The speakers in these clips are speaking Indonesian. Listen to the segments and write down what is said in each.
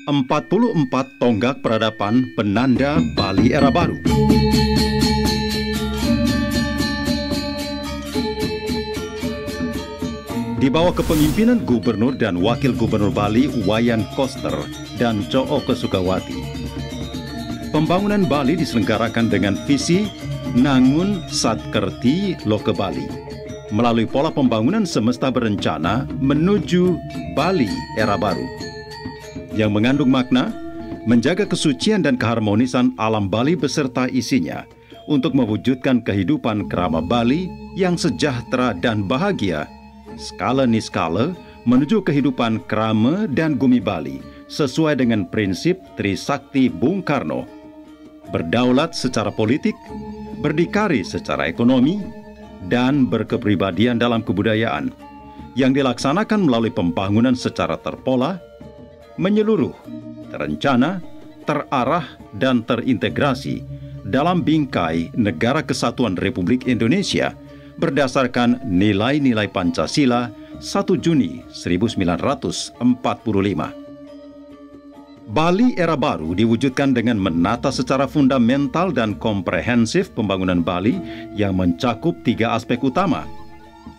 44 tonggak peradaban penanda Bali era baru. Di bawah kepemimpinan Gubernur dan Wakil Gubernur Bali Wayan Koster dan Coo Kesukawati, pembangunan Bali diselenggarakan dengan visi Nangun Satkerti Loke Bali melalui pola pembangunan semesta berencana menuju Bali era baru, yang mengandung makna menjaga kesucian dan keharmonisan alam Bali beserta isinya untuk mewujudkan kehidupan kerama Bali yang sejahtera dan bahagia skala niskala menuju kehidupan kerama dan gumi Bali sesuai dengan prinsip Trisakti Bung Karno, berdaulat secara politik, berdikari secara ekonomi, dan berkepribadian dalam kebudayaan yang dilaksanakan melalui pembangunan secara terpola, menyeluruh, terencana, terarah, dan terintegrasi dalam bingkai Negara Kesatuan Republik Indonesia berdasarkan nilai-nilai Pancasila 1 Juni 1945. Bali era baru diwujudkan dengan menata secara fundamental dan komprehensif pembangunan Bali yang mencakup 3 aspek utama: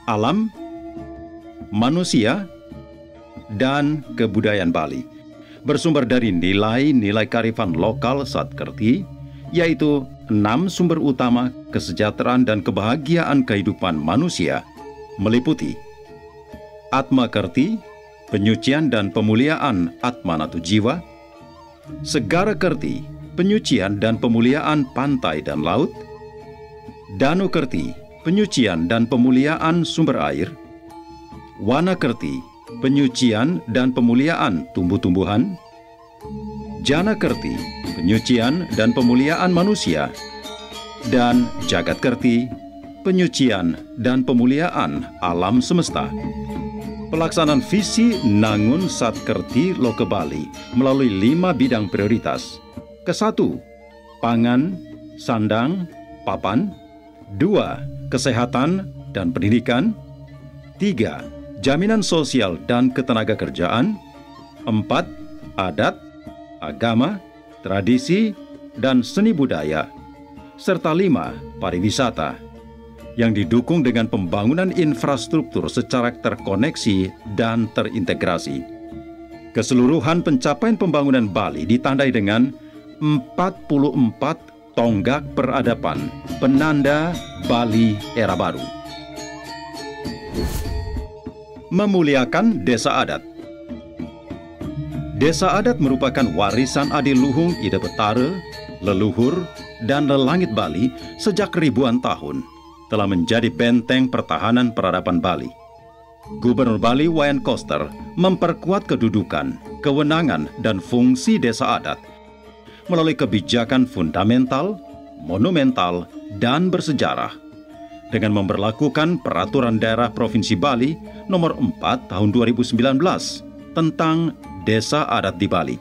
alam, manusia, dan kebudayaan Bali, bersumber dari nilai-nilai kearifan lokal Satkerti, yaitu 6 sumber utama kesejahteraan dan kebahagiaan kehidupan manusia, meliputi Atma Kerti, penyucian dan pemuliaan Atmanatu jiwa; Segara Kerti, penyucian dan pemuliaan pantai dan laut; Danu Kerti, penyucian dan pemuliaan sumber air; Wana Kerti, penyucian dan pemuliaan tumbuh-tumbuhan; Jana Kerti, penyucian dan pemuliaan manusia; dan Jagat Kerti, penyucian dan pemuliaan alam semesta. Pelaksanaan visi Nangun Satkerti Loke Bali melalui 5 bidang prioritas. Ke-1, pangan, sandang, papan; 2, kesehatan dan pendidikan; 3, jaminan sosial dan ketenagakerjaan; 4, adat, agama, tradisi, dan seni budaya; serta 5, pariwisata, yang didukung dengan pembangunan infrastruktur secara terkoneksi dan terintegrasi. Keseluruhan pencapaian pembangunan Bali ditandai dengan 44 tonggak peradaban penanda Bali era baru. Memuliakan desa adat. Desa adat merupakan warisan adiluhung Ida Betara, leluhur, dan lelangit Bali sejak ribuan tahun, telah menjadi benteng pertahanan peradaban Bali. Gubernur Bali Wayan Koster memperkuat kedudukan, kewenangan, dan fungsi desa adat melalui kebijakan fundamental, monumental, dan bersejarah dengan memberlakukan Peraturan Daerah Provinsi Bali Nomor 4 Tahun 2019 tentang Desa Adat di Bali.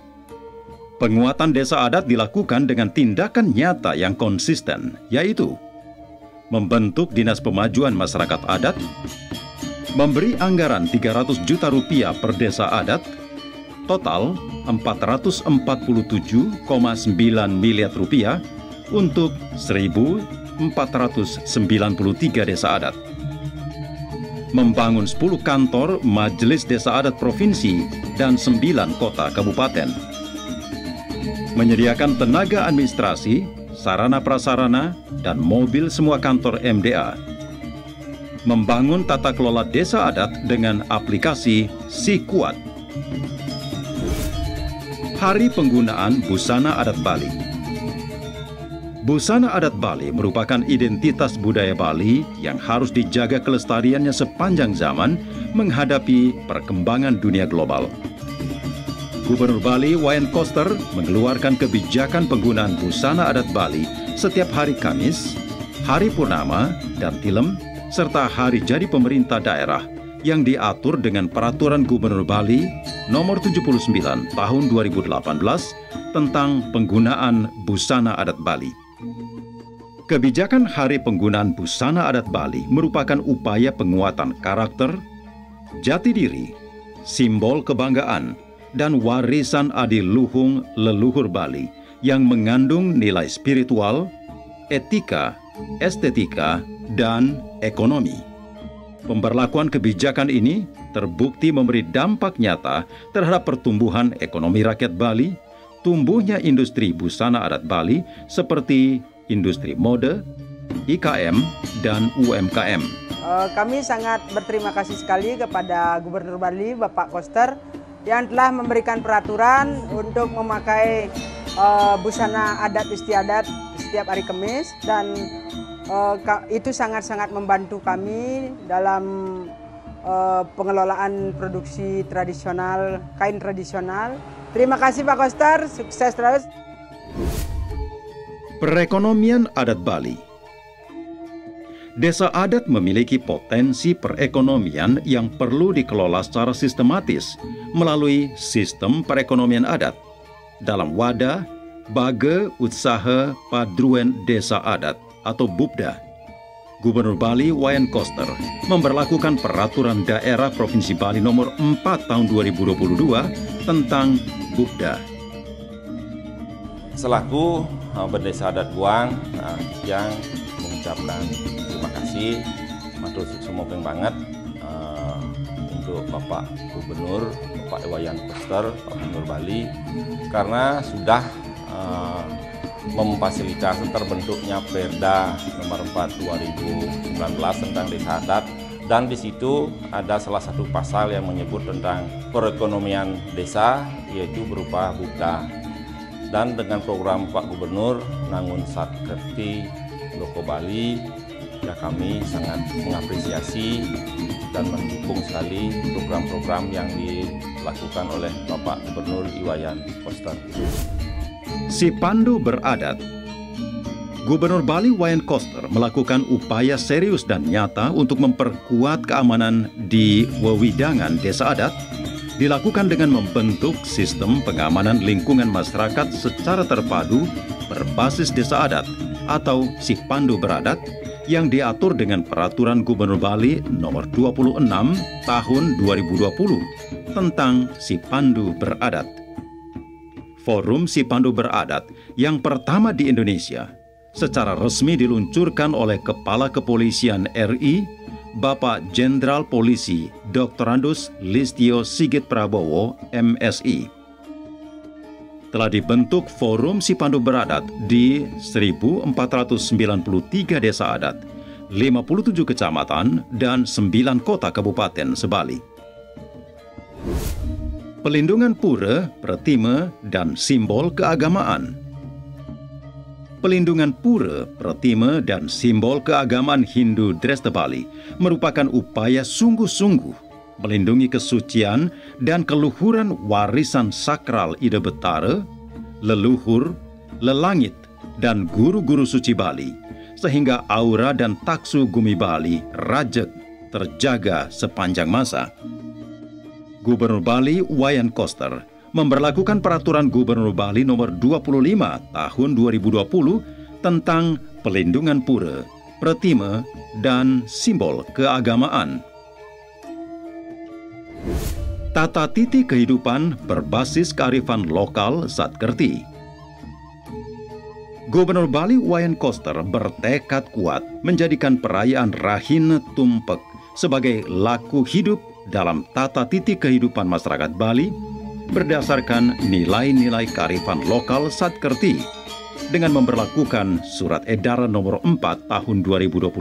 Penguatan desa adat dilakukan dengan tindakan nyata yang konsisten, yaitu membentuk Dinas Pemajuan Masyarakat Adat, memberi anggaran Rp300 juta per desa adat, total Rp447,9 miliar untuk 1.493 desa adat. Membangun 10 kantor Majelis Desa Adat Provinsi dan 9 kota kabupaten. Menyediakan tenaga administrasi, sarana prasarana, dan mobil semua kantor MDA. Membangun tata kelola desa adat dengan aplikasi SiKuat. Hari Penggunaan Busana Adat Bali. Busana adat Bali merupakan identitas budaya Bali yang harus dijaga kelestariannya sepanjang zaman menghadapi perkembangan dunia global. Gubernur Bali Wayan Koster mengeluarkan kebijakan penggunaan busana adat Bali setiap hari Kamis, hari purnama dan tilem, serta hari jadi pemerintah daerah yang diatur dengan Peraturan Gubernur Bali Nomor 79 Tahun 2018 tentang penggunaan busana adat Bali. Kebijakan Hari Penggunaan Busana Adat Bali merupakan upaya penguatan karakter, jati diri, simbol kebanggaan, dan warisan adiluhung leluhur Bali yang mengandung nilai spiritual, etika, estetika, dan ekonomi. Pemberlakuan kebijakan ini terbukti memberi dampak nyata terhadap pertumbuhan ekonomi rakyat Bali, tumbuhnya industri busana adat Bali seperti industri mode, IKM, dan UMKM. Kami sangat berterima kasih sekali kepada Gubernur Bali, Bapak Koster, yang telah memberikan peraturan untuk memakai busana adat istiadat setiap hari Kamis, dan itu sangat-sangat membantu kami dalam pengelolaan produksi tradisional, kain tradisional. Terima kasih Pak Koster, sukses terus. Perekonomian adat Bali. Desa adat memiliki potensi perekonomian yang perlu dikelola secara sistematis melalui sistem perekonomian adat dalam wadah Bage Usaha Padruan Desa Adat atau BUPDA. Gubernur Bali Wayan Koster memberlakukan Peraturan Daerah Provinsi Bali Nomor 4 Tahun 2022 tentang BUPDA. Selaku Berdesa Adat Buang yang mengucapkan terima kasih, matur semua banget untuk Bapak Gubernur, Bapak Wayan Koster, Pak Gubernur Bali, karena sudah memfasilitasi terbentuknya Perda Nomor 4 2019 tentang Desa Adat, dan di situ ada salah satu pasal yang menyebut tentang perekonomian desa, yaitu berupa BUPDA. Dan dengan program Pak Gubernur Nangun Satkerti Loko Bali, ya kami sangat mengapresiasi dan mendukung sekali program-program yang dilakukan oleh Bapak Gubernur Wayan Koster. Si Pandu Beradat. Gubernur Bali Wayan Koster melakukan upaya serius dan nyata untuk memperkuat keamanan di wewidangan desa adat, dilakukan dengan membentuk sistem pengamanan lingkungan masyarakat secara terpadu berbasis desa adat atau Si Pandu Beradat yang diatur dengan Peraturan Gubernur Bali Nomor 26 Tahun 2020 tentang Si Pandu Beradat. Forum Si Pandu Beradat yang pertama di Indonesia secara resmi diluncurkan oleh Kepala Kepolisian RI Bapak Jenderal Polisi Dr. Andus Listio Sigit Prabowo, MSI. Telah dibentuk Forum Si Pandu Beradat di 1.493 desa adat, 57 kecamatan, dan 9 kota kabupaten sebali. Pelindungan pura, pratima, dan simbol keagamaan. Pelindungan pura, pratima, dan simbol keagamaan Hindu Dresta Bali merupakan upaya sungguh-sungguh melindungi kesucian dan keluhuran warisan sakral Ida Betara, leluhur, lelangit, dan guru-guru suci Bali, sehingga aura dan taksu Gumi Bali rajek terjaga sepanjang masa. Gubernur Bali Wayan Koster memberlakukan Peraturan Gubernur Bali Nomor 25 Tahun 2020 tentang pelindungan pura, pratima, dan simbol keagamaan. Tata titi kehidupan berbasis kearifan lokal Satkerti. Gubernur Bali Wayan Koster bertekad kuat menjadikan perayaan Rahina Tumpek sebagai laku hidup dalam tata titi kehidupan masyarakat Bali berdasarkan nilai-nilai kearifan lokal Satkerti dengan memberlakukan Surat Edaran Nomor 4 Tahun 2022.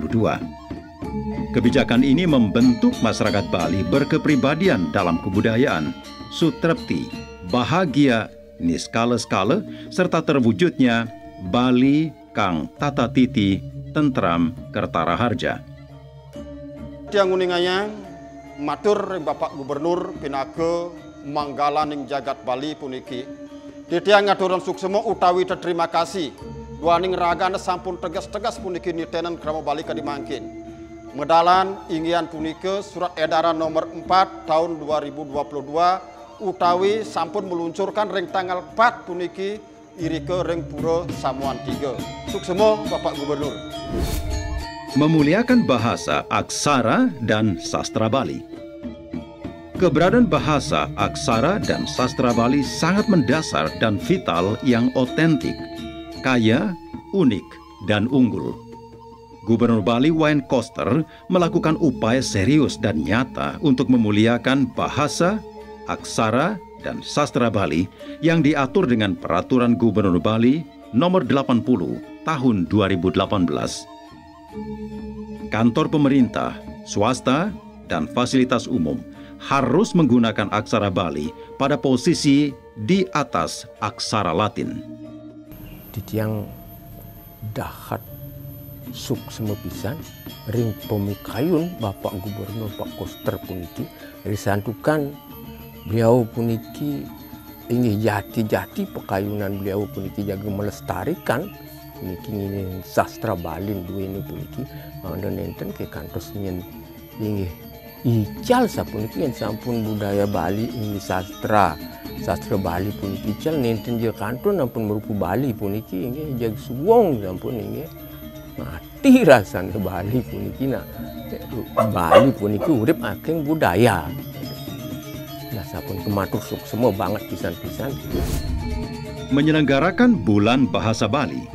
Kebijakan ini membentuk masyarakat Bali berkepribadian dalam kebudayaan, sutrepti, bahagia, niskala-skala, serta terwujudnya Bali kang tata titi tentram kertara harja. Tiang uninganya matur Bapak Gubernur Pinake Manggala ning jagat Bali puniki. Ditiang ngaturan suksemo utawi terima kasih. Duaning ragana sampun tegas-tegas puniki nitenan krama Bali kadimangkin. Medalan inggian punike Surat Edaran Nomor 4 Tahun 2022 utawi sampun meluncurkan ring tanggal 4 puniki irike ring pura Samuan 3. Suksemo Bapak Gubernur. Memuliakan bahasa, aksara, dan sastra Bali. Keberadaan bahasa, aksara, dan sastra Bali sangat mendasar dan vital yang otentik, kaya, unik, dan unggul. Gubernur Bali Wayan Koster melakukan upaya serius dan nyata untuk memuliakan bahasa, aksara, dan sastra Bali yang diatur dengan Peraturan Gubernur Bali Nomor 80 Tahun 2018. Kantor pemerintah, swasta, dan fasilitas umum harus menggunakan aksara Bali pada posisi di atas aksara Latin. Di tiang dahat suk semepisan ring pemikayun Bapak Gubernur Pak Koster puniki risantukan beliau puniki ingin jati-jati pekayunan beliau puniki jaga melestarikan puniki ini sastra Bali dua ini puniki dan enten ke kantos ingin ical sapuniki yang sampun budaya Bali ini sastra Bali puniki ical nenten je kanton ampun merupu Bali puniki ini jag suwong sampun ini mati rasanya Bali puniki Bali puniki urip akeng budaya. Nah sampun kematur suk semua banget pisan-pisan. Menyelenggarakan Bulan Bahasa Bali.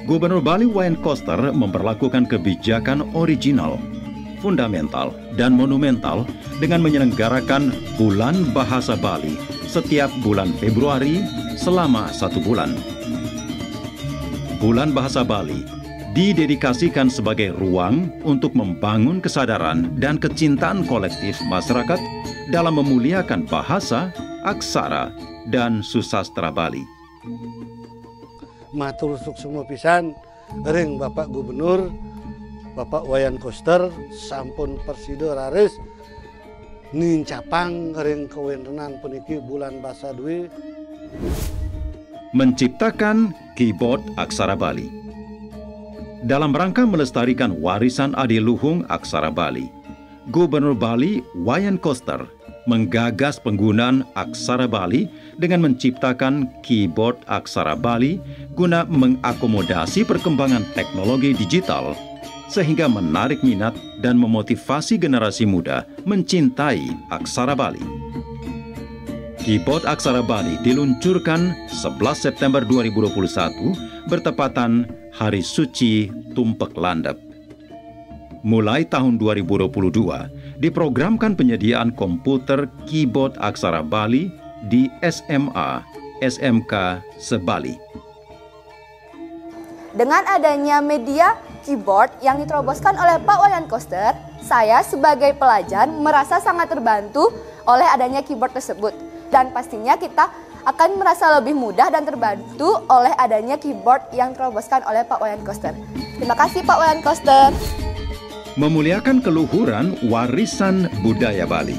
Gubernur Bali Wayan Koster memperlakukan kebijakan original, fundamental, dan monumental dengan menyelenggarakan Bulan Bahasa Bali setiap bulan Februari selama 1 bulan. Bulan Bahasa Bali didedikasikan sebagai ruang untuk membangun kesadaran dan kecintaan kolektif masyarakat dalam memuliakan bahasa, aksara, dan susastra Bali. Matur suksema pisan ring Bapak Gubernur Bapak Wayan Koster sampun persido raris nincapang ring kewentenan puniki Bulan Bahasa Dwi menciptakan keyboard aksara Bali. Dalam rangka melestarikan warisan adiluhung aksara Bali, Gubernur Bali Wayan Koster menggagas penggunaan aksara Bali dengan menciptakan keyboard aksara Bali guna mengakomodasi perkembangan teknologi digital sehingga menarik minat dan memotivasi generasi muda mencintai aksara Bali. Keyboard aksara Bali diluncurkan 11 September 2021 bertepatan Hari Suci Tumpek Landep. Mulai tahun 2022, diprogramkan penyediaan komputer keyboard aksara Bali di SMA, SMK se-Bali. Dengan adanya media keyboard yang diteroboskan oleh Pak Wayan Koster, saya sebagai pelajar merasa sangat terbantu oleh adanya keyboard tersebut. Dan pastinya kita akan merasa lebih mudah dan terbantu oleh adanya keyboard yang diteroboskan oleh Pak Wayan Koster. Terima kasih Pak Wayan Koster. Memuliakan keluhuran warisan budaya Bali.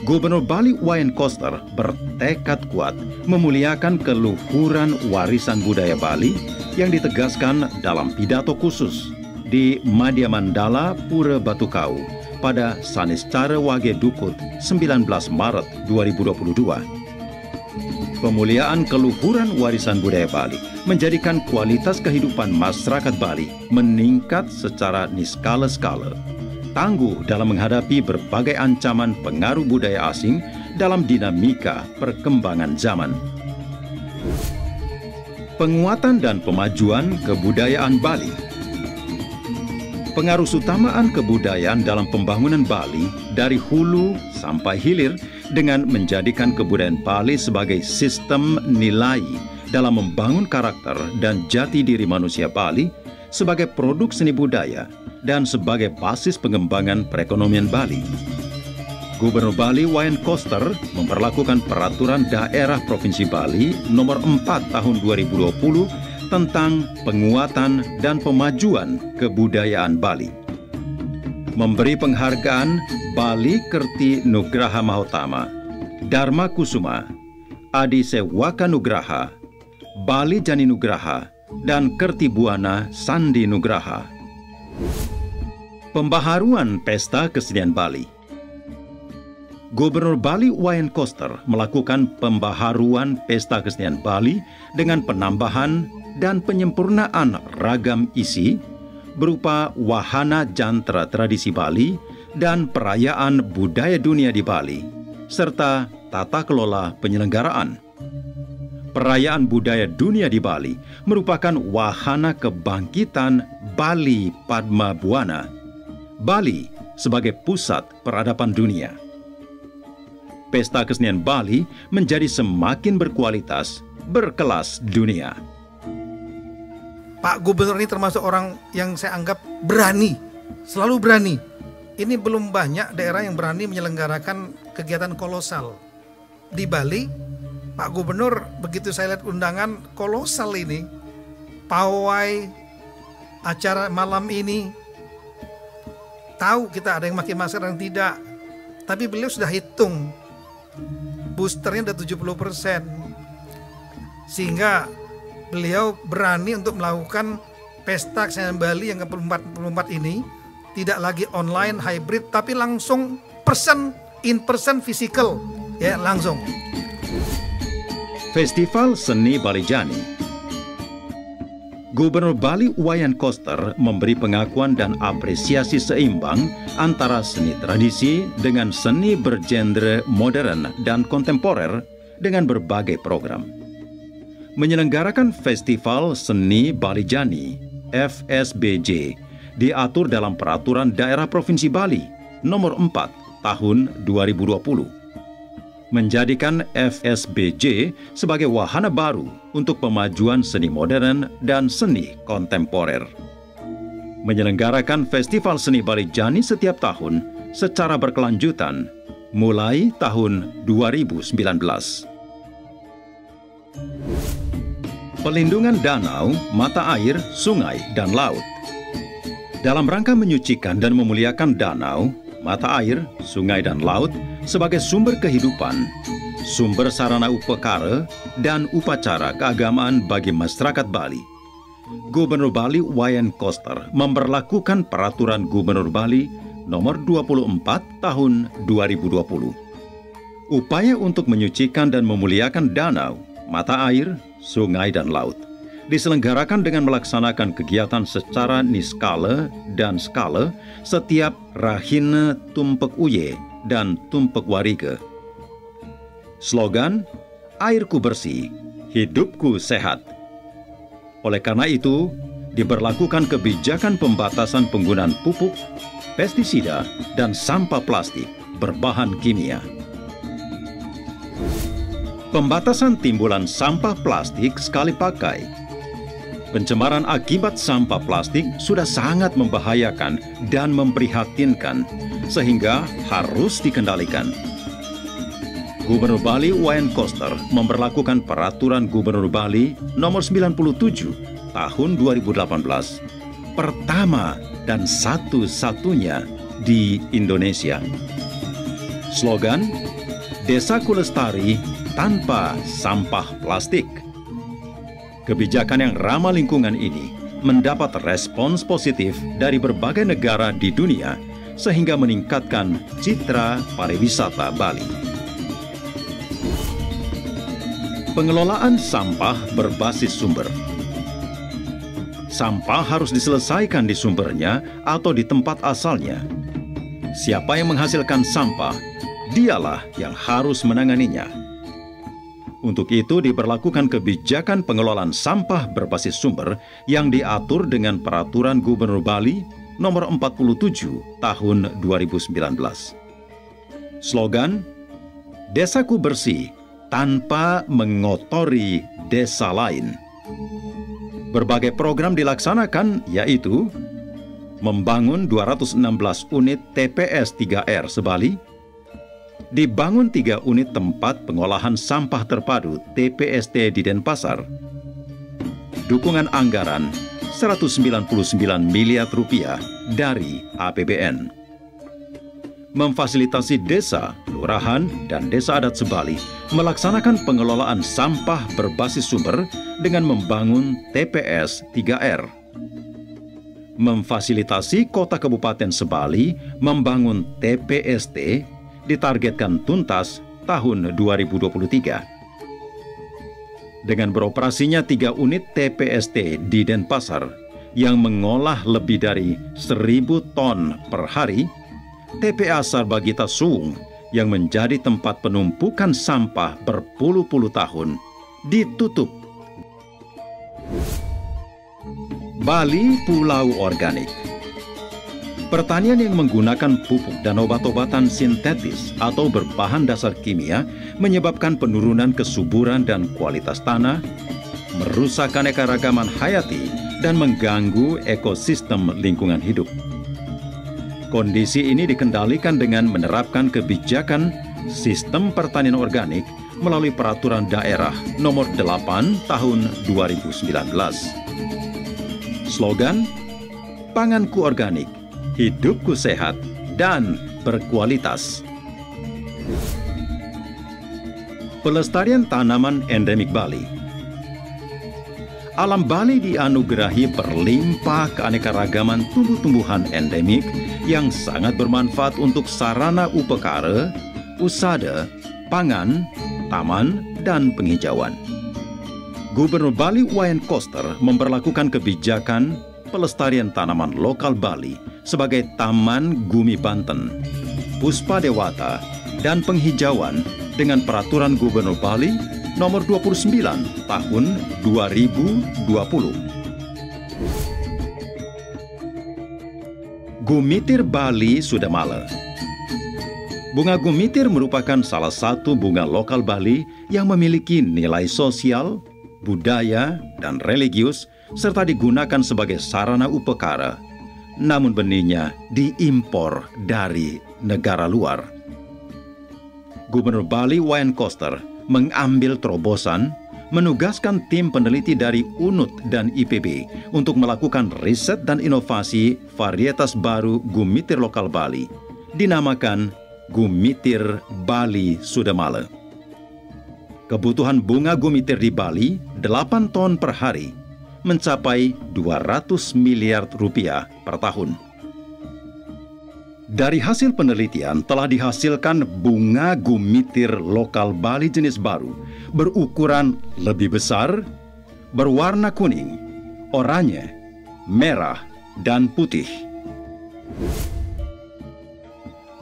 Gubernur Bali Wayan Koster bertekad kuat memuliakan keluhuran warisan budaya Bali yang ditegaskan dalam pidato khusus di Madya Mandala Pura Batukau pada Saniscara Wage Dukut 19 Maret 2022. Pemuliaan keluhuran warisan budaya Bali menjadikan kualitas kehidupan masyarakat Bali meningkat secara niskala-skala, tangguh dalam menghadapi berbagai ancaman pengaruh budaya asing dalam dinamika perkembangan zaman. Penguatan dan pemajuan kebudayaan Bali. Pengarusutamaan kebudayaan dalam pembangunan Bali dari hulu sampai hilir dengan menjadikan kebudayaan Bali sebagai sistem nilai dalam membangun karakter dan jati diri manusia Bali sebagai produk seni budaya dan sebagai basis pengembangan perekonomian Bali. Gubernur Bali Wayan Koster memperlakukan Peraturan Daerah Provinsi Bali Nomor 4 Tahun 2020 tentang penguatan dan pemajuan kebudayaan Bali. Memberi penghargaan Bali Kerti Nugraha Mahotama, Dharma Kusuma, Adi Sewaka Nugraha, Bali Jani Nugraha, dan Kerti Buana Sandi Nugraha. Pembaharuan Pesta Kesenian Bali. Gubernur Bali Wayan Koster melakukan pembaharuan Pesta Kesenian Bali dengan penambahan dan penyempurnaan ragam isi berupa wahana jantra tradisi Bali dan perayaan budaya dunia di Bali, serta tata kelola penyelenggaraan. Perayaan budaya dunia di Bali merupakan wahana kebangkitan Bali Padma Buana, Bali sebagai pusat peradaban dunia. Pesta kesenian Bali menjadi semakin berkualitas, berkelas dunia. Pak Gubernur ini termasuk orang yang saya anggap berani, selalu berani. Ini belum banyak daerah yang berani menyelenggarakan kegiatan kolosal. Di Bali, Pak Gubernur begitu saya lihat undangan kolosal ini, pawai, acara malam ini, tahu kita ada yang pakai masker dan tidak, tapi beliau sudah hitung, boosternya udah 70%, sehingga beliau berani untuk melakukan pesta kesenian Bali yang ke-44 ini tidak lagi online, hybrid, tapi langsung in person, physical, ya langsung. Festival Seni Balijani. Gubernur Bali Wayan Koster memberi pengakuan dan apresiasi seimbang antara seni tradisi dengan seni bergenre modern dan kontemporer dengan berbagai program. Menyelenggarakan Festival Seni Balijani (FSBJ) diatur dalam Peraturan Daerah Provinsi Bali Nomor 4 Tahun 2020. Menjadikan FSBJ sebagai wahana baru untuk pemajuan seni modern dan seni kontemporer. Menyelenggarakan Festival Seni Balijani setiap tahun secara berkelanjutan mulai tahun 2019. Pelindungan danau, mata air, sungai, dan laut. Dalam rangka menyucikan dan memuliakan danau, mata air, sungai, dan laut sebagai sumber kehidupan, sumber sarana upekara, dan upacara keagamaan bagi masyarakat Bali, Gubernur Bali Wayan Koster memberlakukan Peraturan Gubernur Bali Nomor 24 Tahun 2020. Upaya untuk menyucikan dan memuliakan danau, mata air, sungai, dan laut diselenggarakan dengan melaksanakan kegiatan secara niskala dan skala setiap Rahina Tumpek Uye dan Tumpek Warige. Slogan, airku bersih, hidupku sehat. Oleh karena itu, diberlakukan kebijakan pembatasan penggunaan pupuk, pestisida, dan sampah plastik berbahan kimia. Pembatasan timbulan sampah plastik sekali pakai. Pencemaran akibat sampah plastik sudah sangat membahayakan dan memprihatinkan, sehingga harus dikendalikan. Gubernur Bali Wayan Koster memberlakukan Peraturan Gubernur Bali Nomor 97 Tahun 2018, pertama dan satu-satunya di Indonesia. Slogan, Desaku Lestari tanpa sampah plastik. Kebijakan yang ramah lingkungan ini mendapat respons positif dari berbagai negara di dunia sehingga meningkatkan citra pariwisata Bali. Pengelolaan sampah berbasis sumber. Sampah harus diselesaikan di sumbernya atau di tempat asalnya. Siapa yang menghasilkan sampah, dialah yang harus menanganinya. Untuk itu diberlakukan kebijakan pengelolaan sampah berbasis sumber yang diatur dengan Peraturan Gubernur Bali Nomor 47 Tahun 2019. Slogan, Desaku bersih tanpa mengotori desa lain. Berbagai program dilaksanakan, yaitu membangun 216 unit TPS 3R sebali, dibangun 3 unit tempat pengolahan sampah terpadu TPST di Denpasar. Dukungan anggaran Rp199 miliar dari APBN. Memfasilitasi desa, kelurahan, dan desa adat Sebali melaksanakan pengelolaan sampah berbasis sumber dengan membangun TPS 3R. Memfasilitasi Kota Kabupaten Sebali membangun TPST ditargetkan tuntas tahun 2023. Dengan beroperasinya 3 unit TPST di Denpasar yang mengolah lebih dari 1.000 ton per hari, TPA Sarbagita Suwung yang menjadi tempat penumpukan sampah berpuluh-puluh tahun ditutup. Bali Pulau Organik. Pertanian yang menggunakan pupuk dan obat-obatan sintetis atau berbahan dasar kimia menyebabkan penurunan kesuburan dan kualitas tanah, merusak keanekaragaman hayati, dan mengganggu ekosistem lingkungan hidup. Kondisi ini dikendalikan dengan menerapkan kebijakan sistem pertanian organik melalui Peraturan Daerah Nomor 8 Tahun 2019. Slogan, Panganku Organik, Hidupku Sehat dan Berkualitas. Pelestarian tanaman endemik Bali. Alam Bali dianugerahi berlimpah keanekaragaman tumbuh-tumbuhan endemik yang sangat bermanfaat untuk sarana upekara, usada, pangan, taman, dan penghijauan. Gubernur Bali Wayan Koster memberlakukan kebijakan pelestarian tanaman lokal Bali sebagai Taman Gumi Banten, Puspa Dewata, dan penghijauan dengan Peraturan Gubernur Bali Nomor 29 Tahun 2020. Gumitir Bali Sudamala. Bunga gumitir merupakan salah satu bunga lokal Bali yang memiliki nilai sosial, budaya, dan religius, serta digunakan sebagai sarana upekara. Namun benihnya diimpor dari negara luar. Gubernur Bali Wayan Koster mengambil terobosan, menugaskan tim peneliti dari UNUT dan IPB untuk melakukan riset dan inovasi varietas baru gumitir lokal Bali, dinamakan Gumitir Bali Sudamala. Kebutuhan bunga gumitir di Bali 8 ton per hari, mencapai 200 miliar rupiah per tahun. Dari hasil penelitian telah dihasilkan bunga gumitir lokal Bali jenis baru, berukuran lebih besar, berwarna kuning, oranye, merah, dan putih.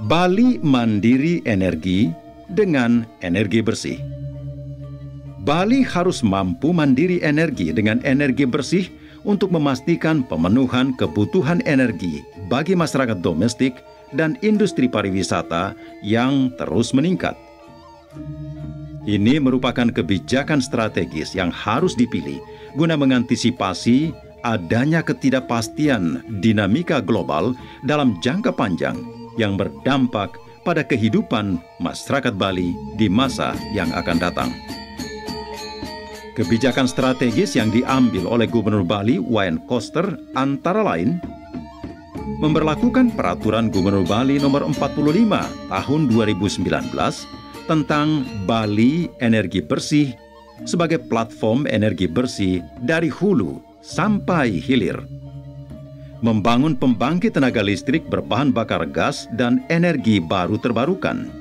Bali Mandiri Energi dengan energi bersih. Bali harus mampu mandiri energi dengan energi bersih untuk memastikan pemenuhan kebutuhan energi bagi masyarakat domestik dan industri pariwisata yang terus meningkat. Ini merupakan kebijakan strategis yang harus dipilih guna mengantisipasi adanya ketidakpastian dinamika global dalam jangka panjang yang berdampak pada kehidupan masyarakat Bali di masa yang akan datang. Kebijakan strategis yang diambil oleh Gubernur Bali Wayan Koster antara lain memberlakukan Peraturan Gubernur Bali Nomor 45 Tahun 2019 tentang Bali Energi Bersih sebagai platform energi bersih dari hulu sampai hilir. Membangun pembangkit tenaga listrik berbahan bakar gas dan energi baru terbarukan.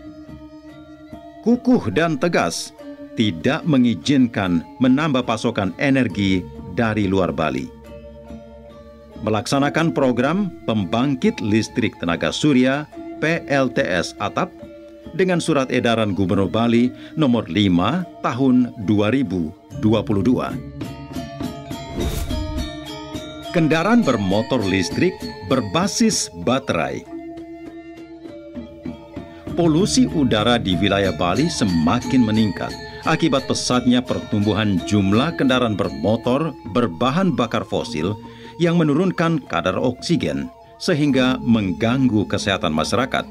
Kukuh dan tegas, tidak mengizinkan menambah pasokan energi dari luar Bali. Melaksanakan program pembangkit listrik tenaga surya PLTS atap dengan surat edaran Gubernur Bali Nomor 5 Tahun 2022. Kendaraan bermotor listrik berbasis baterai. Polusi udara di wilayah Bali semakin meningkat akibat pesatnya pertumbuhan jumlah kendaraan bermotor berbahan bakar fosil yang menurunkan kadar oksigen sehingga mengganggu kesehatan masyarakat.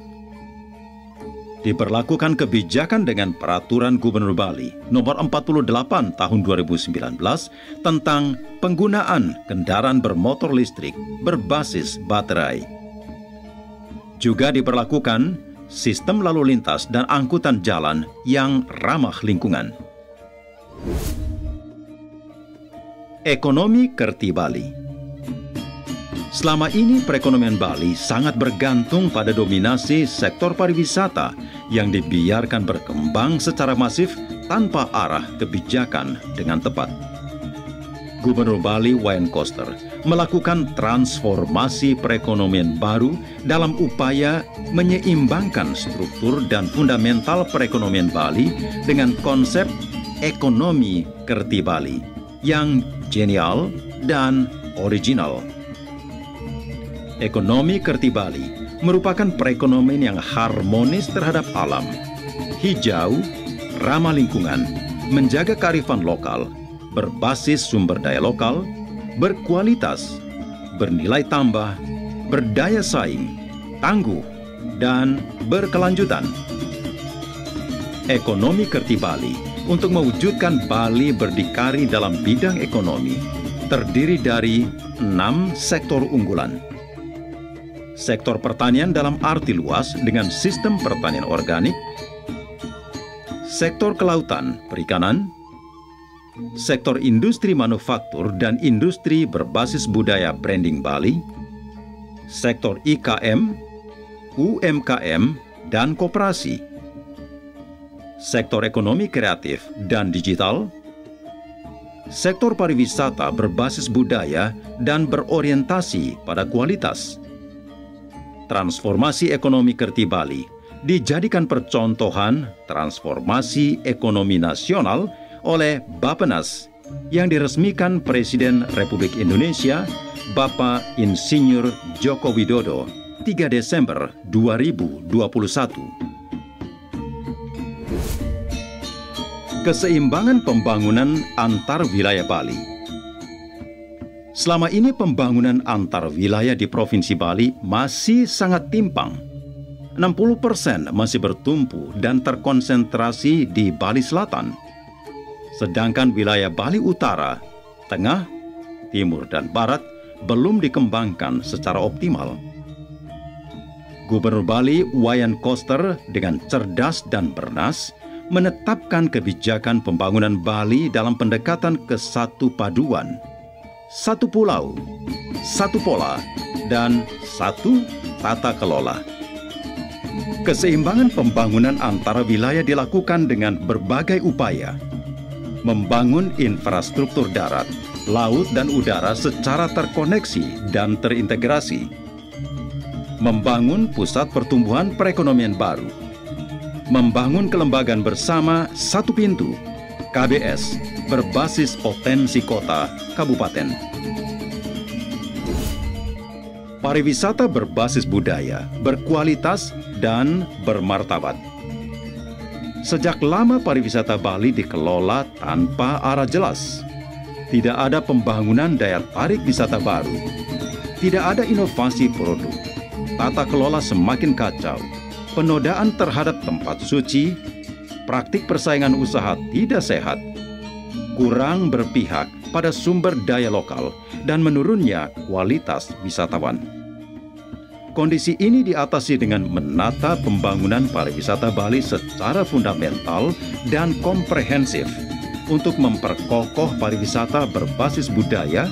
Diberlakukan kebijakan dengan Peraturan Gubernur Bali Nomor 48 Tahun 2019 tentang penggunaan kendaraan bermotor listrik berbasis baterai. Juga diberlakukan sistem lalu lintas dan angkutan jalan yang ramah lingkungan. Ekonomi Kerti Bali. Selama ini perekonomian Bali sangat bergantung pada dominasi sektor pariwisata yang dibiarkan berkembang secara masif tanpa arah kebijakan dengan tepat. Gubernur Bali Wayan Koster melakukan transformasi perekonomian baru dalam upaya menyeimbangkan struktur dan fundamental perekonomian Bali dengan konsep ekonomi kerti Bali yang genial dan original. Ekonomi kerti Bali merupakan perekonomian yang harmonis terhadap alam, hijau, ramah lingkungan, menjaga kearifan lokal, berbasis sumber daya lokal, berkualitas, bernilai tambah, berdaya saing, tangguh, dan berkelanjutan. Ekonomi kerti Bali untuk mewujudkan Bali berdikari dalam bidang ekonomi terdiri dari 6 sektor unggulan. Sektor pertanian dalam arti luas dengan sistem pertanian organik, sektor kelautan perikanan, sektor industri manufaktur dan industri berbasis budaya branding Bali, sektor IKM, UMKM, dan koperasi, sektor ekonomi kreatif dan digital, sektor pariwisata berbasis budaya dan berorientasi pada kualitas. Transformasi ekonomi kerti Bali dijadikan percontohan transformasi ekonomi nasional oleh Bappenas yang diresmikan Presiden Republik Indonesia Bapak Insinyur Joko Widodo 3 Desember 2021. Keseimbangan pembangunan antar wilayah Bali. Selama ini pembangunan antar wilayah di Provinsi Bali masih sangat timpang. 60% masih bertumpu dan terkonsentrasi di Bali Selatan. Sedangkan wilayah Bali Utara, Tengah, Timur, dan Barat belum dikembangkan secara optimal. Gubernur Bali Wayan Koster dengan cerdas dan bernas menetapkan kebijakan pembangunan Bali dalam pendekatan kesatu paduan, satu pulau, satu pola, dan satu tata kelola. Keseimbangan pembangunan antara wilayah dilakukan dengan berbagai upaya. Membangun infrastruktur darat, laut, dan udara secara terkoneksi dan terintegrasi. Membangun pusat pertumbuhan perekonomian baru. Membangun kelembagaan bersama satu pintu, KBS, berbasis potensi kota, kabupaten. Pariwisata berbasis budaya, berkualitas, dan bermartabat. Sejak lama pariwisata Bali dikelola tanpa arah jelas. Tidak ada pembangunan daya tarik wisata baru. Tidak ada inovasi produk. Tata kelola semakin kacau. Penodaan terhadap tempat suci, praktik persaingan usaha tidak sehat, kurang berpihak pada sumber daya lokal, dan menurunnya kualitas wisatawan. Kondisi ini diatasi dengan menata pembangunan pariwisata Bali secara fundamental dan komprehensif untuk memperkokoh pariwisata berbasis budaya,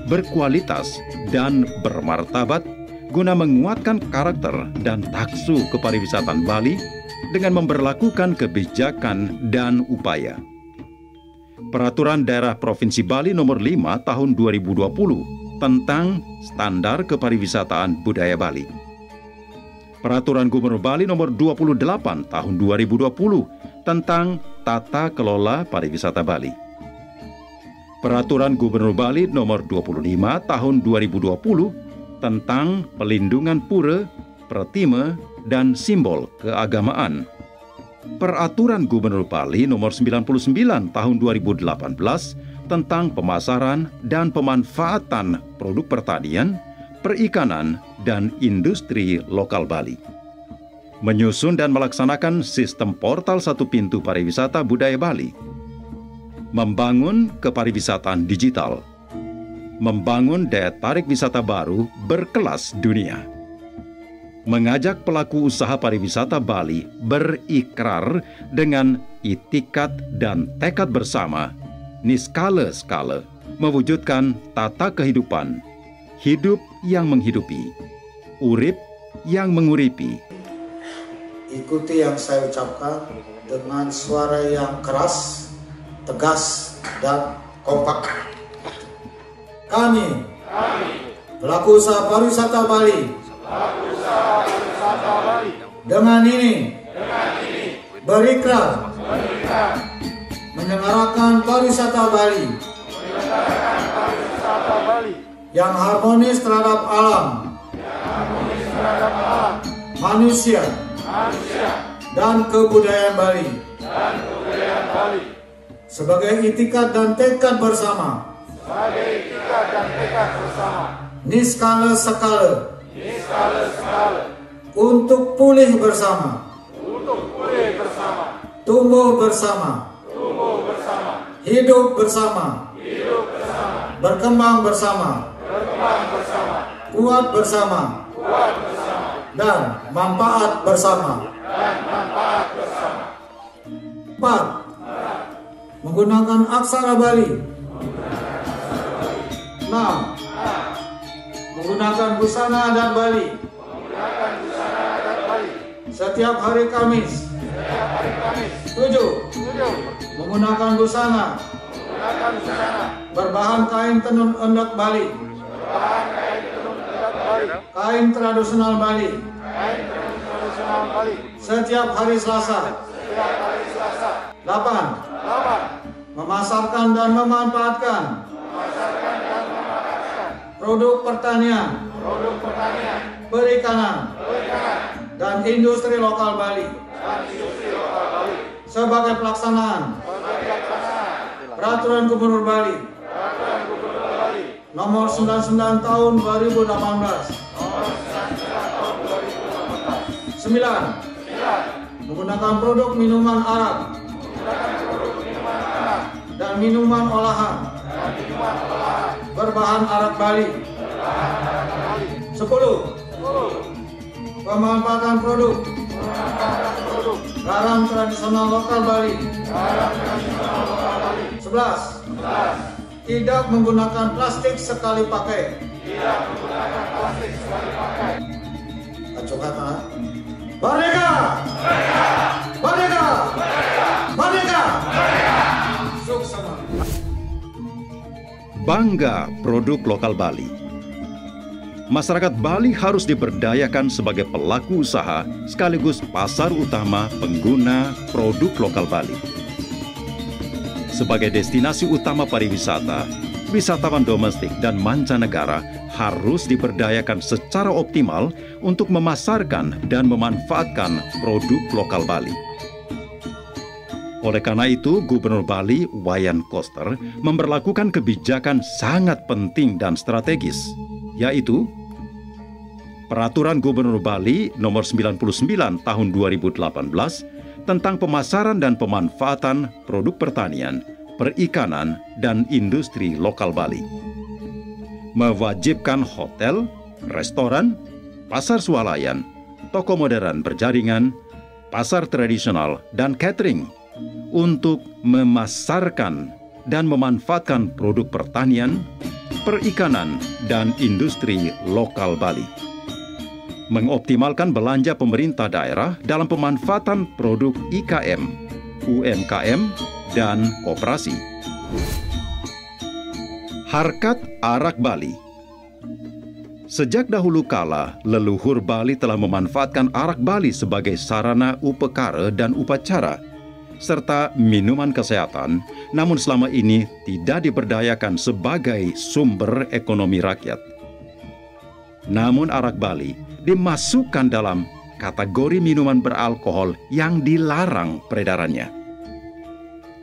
berkualitas, dan bermartabat guna menguatkan karakter dan taksu kepariwisataan Bali dengan memberlakukan kebijakan dan upaya. Peraturan Daerah Provinsi Bali Nomor 5 Tahun 2020 tentang Standar Kepariwisataan Budaya Bali. Peraturan Gubernur Bali Nomor 28 Tahun 2020 tentang Tata Kelola Pariwisata Bali. Peraturan Gubernur Bali Nomor 25 Tahun 2020 tentang Pelindungan Pura, Pratima, dan Simbol Keagamaan. Peraturan Gubernur Bali Nomor 99 Tahun 2018 tentang pemasaran dan pemanfaatan produk pertanian, perikanan, dan industri lokal Bali. Menyusun dan melaksanakan sistem portal satu pintu pariwisata budaya Bali. Membangun kepariwisataan digital. Membangun daya tarik wisata baru berkelas dunia. Mengajak pelaku usaha pariwisata Bali berikrar dengan itikat dan tekad bersama niskala-skala mewujudkan tata kehidupan, hidup yang menghidupi, urip yang menguripi. Ikuti yang saya ucapkan dengan suara yang keras, tegas, dan kompak. Kami pelaku usaha pariwisata Bali, dengan ini berikrar menyelenggarakan pariwisata Bali yang harmonis terhadap alam, manusia, dan kebudayaan Bali sebagai itikat dan tekad bersama, niskala sekala, untuk pulih bersama, tumbuh bersama, hidup bersama, berkembang bersama, kuat bersama, dan manfaat bersama. 4. Menggunakan aksara Bali. 6. Menggunakan busana adat Bali. Setiap hari Kamis. 7. Menggunakan busana berbahan kain tenun endek Bali, kain tradisional Bali, setiap hari Selasa. 8. Memasarkan dan memanfaatkan produk pertanian, perikanan, dan industri lokal Bali sebagai pelaksanaan Peraturan Gubernur Bali Nomor 99 Tahun 2018. 9. Menggunakan produk minuman arak dan minuman olahan berbahan arak Bali. 10. Pemanfaatan produk garam tradisional lokal Bali. 11. Tidak menggunakan plastik sekali pakai. Acuh kata. Merdeka! Merdeka! Merdeka! Suksema. Bangga produk lokal Bali. Masyarakat Bali harus diberdayakan sebagai pelaku usaha sekaligus pasar utama pengguna produk lokal Bali. Sebagai destinasi utama pariwisata, wisatawan domestik dan mancanegara harus diberdayakan secara optimal untuk memasarkan dan memanfaatkan produk lokal Bali. Oleh karena itu, Gubernur Bali Wayan Koster memberlakukan kebijakan sangat penting dan strategis, yaitu Peraturan Gubernur Bali Nomor 99 Tahun 2018 tentang pemasaran dan pemanfaatan produk pertanian, perikanan, dan industri lokal Bali. Mewajibkan hotel, restoran, pasar swalayan, toko modern berjaringan, pasar tradisional, dan catering untuk memasarkan dan memanfaatkan produk pertanian, perikanan, dan industri lokal Bali. Mengoptimalkan belanja pemerintah daerah dalam pemanfaatan produk IKM, UMKM, dan koperasi. Harkat Arak Bali. Sejak dahulu kala, leluhur Bali telah memanfaatkan arak Bali sebagai sarana upekara dan upacara, serta minuman kesehatan, namun selama ini tidak diberdayakan sebagai sumber ekonomi rakyat. Namun arak Bali dimasukkan dalam kategori minuman beralkohol yang dilarang peredarannya.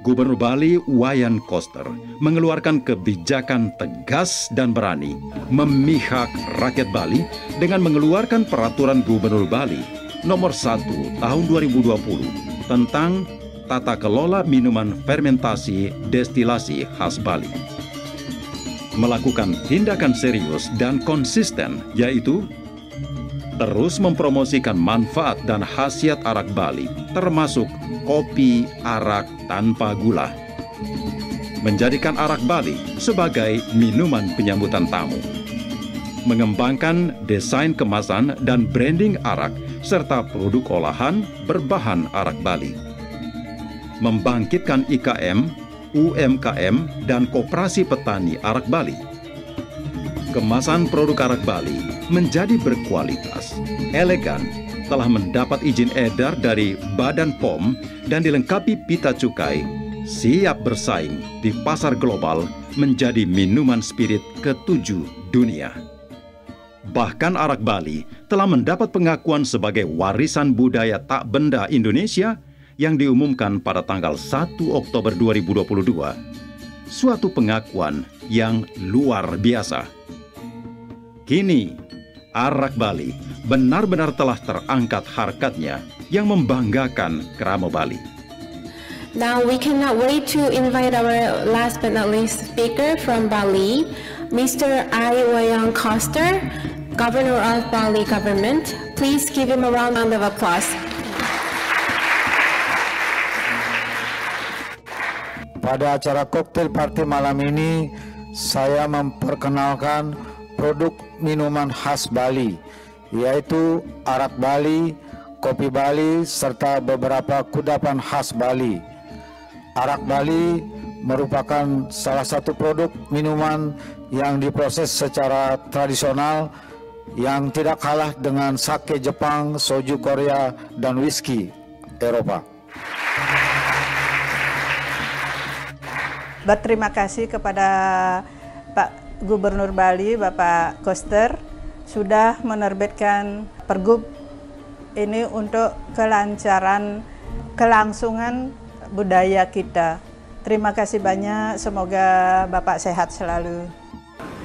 Gubernur Bali Wayan Koster mengeluarkan kebijakan tegas dan berani memihak rakyat Bali dengan mengeluarkan Peraturan Gubernur Bali Nomor 1 Tahun 2020 tentang tata kelola minuman fermentasi destilasi khas Bali. Melakukan tindakan serius dan konsisten, yaitu terus mempromosikan manfaat dan khasiat arak Bali, termasuk kopi arak tanpa gula. Menjadikan arak Bali sebagai minuman penyambutan tamu. Mengembangkan desain kemasan dan branding arak serta produk olahan berbahan arak Bali. Membangkitkan IKM, UMKM, dan koperasi petani arak Bali. kemasan produk arak Bali menjadi berkualitas, elegan, telah mendapat izin edar dari Badan POM dan dilengkapi pita cukai, siap bersaing di pasar global menjadi minuman spirit ke-7 dunia. Bahkan arak Bali telah mendapat pengakuan sebagai warisan budaya tak benda Indonesia yang diumumkan pada tanggal 1 Oktober 2022. Suatu pengakuan yang luar biasa. Kini, arak Bali benar-benar telah terangkat harkatnya yang membanggakan kerama Bali. Now we cannot wait to invite our last but not least speaker from Bali, Mr. I. Wayan Koster, Governor of Bali Government. Please give him a round of applause. Pada acara cocktail party malam ini, saya memperkenalkan produk minuman khas Bali, yaitu arak Bali, kopi Bali, serta beberapa kudapan khas Bali. Arak Bali merupakan salah satu produk minuman yang diproses secara tradisional yang tidak kalah dengan sake Jepang, soju Korea, dan whisky Eropa. Berterima kasih kepada Pak Gubernur Bali, Bapak Koster, sudah menerbitkan pergub ini untuk kelancaran, kelangsungan budaya kita. Terima kasih banyak, semoga Bapak sehat selalu.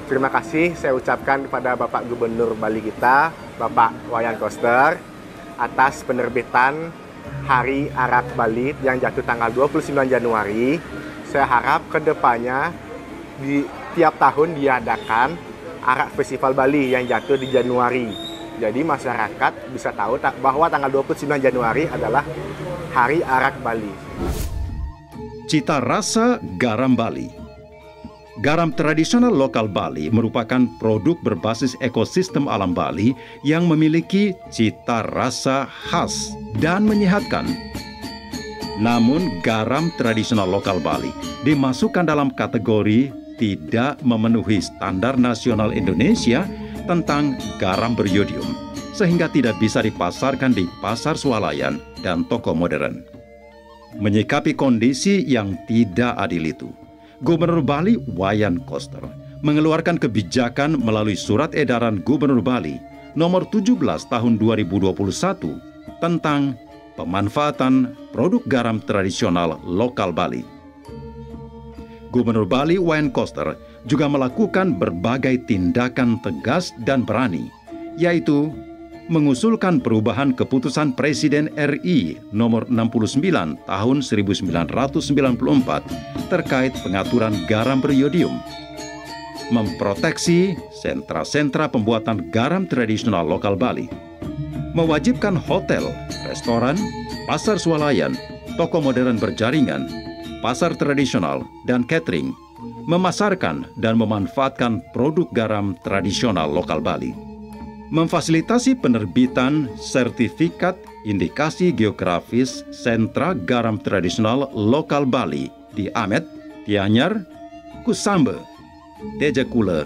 Terima kasih saya ucapkan kepada Bapak Gubernur Bali kita, Bapak Wayan Koster, atas penerbitan Hari Arak Bali yang jatuh tanggal 29 Januari. Saya harap ke depannya di tiap tahun diadakan Arak Festival Bali yang jatuh di Januari. Jadi masyarakat bisa tahu bahwa tanggal 29 Januari adalah Hari Arak Bali. Cita rasa garam Bali. Garam tradisional lokal Bali merupakan produk berbasis ekosistem alam Bali yang memiliki cita rasa khas dan menyehatkan. Namun, garam tradisional lokal Bali dimasukkan dalam kategori tidak memenuhi standar nasional Indonesia tentang garam beriodium, sehingga tidak bisa dipasarkan di pasar swalayan dan toko modern. Menyikapi kondisi yang tidak adil itu, Gubernur Bali Wayan Koster mengeluarkan kebijakan melalui Surat Edaran Gubernur Bali nomor 17 tahun 2021 tentang pemanfaatan produk garam tradisional lokal Bali. Gubernur Bali Wayan Koster juga melakukan berbagai tindakan tegas dan berani, yaitu mengusulkan perubahan keputusan Presiden RI nomor 69 tahun 1994 terkait pengaturan garam beriodium, memproteksi sentra-sentra pembuatan garam tradisional lokal Bali, mewajibkan hotel, restoran, pasar swalayan, toko modern berjaringan, pasar tradisional, dan catering memasarkan dan memanfaatkan produk garam tradisional lokal Bali, memfasilitasi penerbitan sertifikat indikasi geografis sentra garam tradisional lokal Bali di Amet, Tianyar, Kusambe, Tejakule,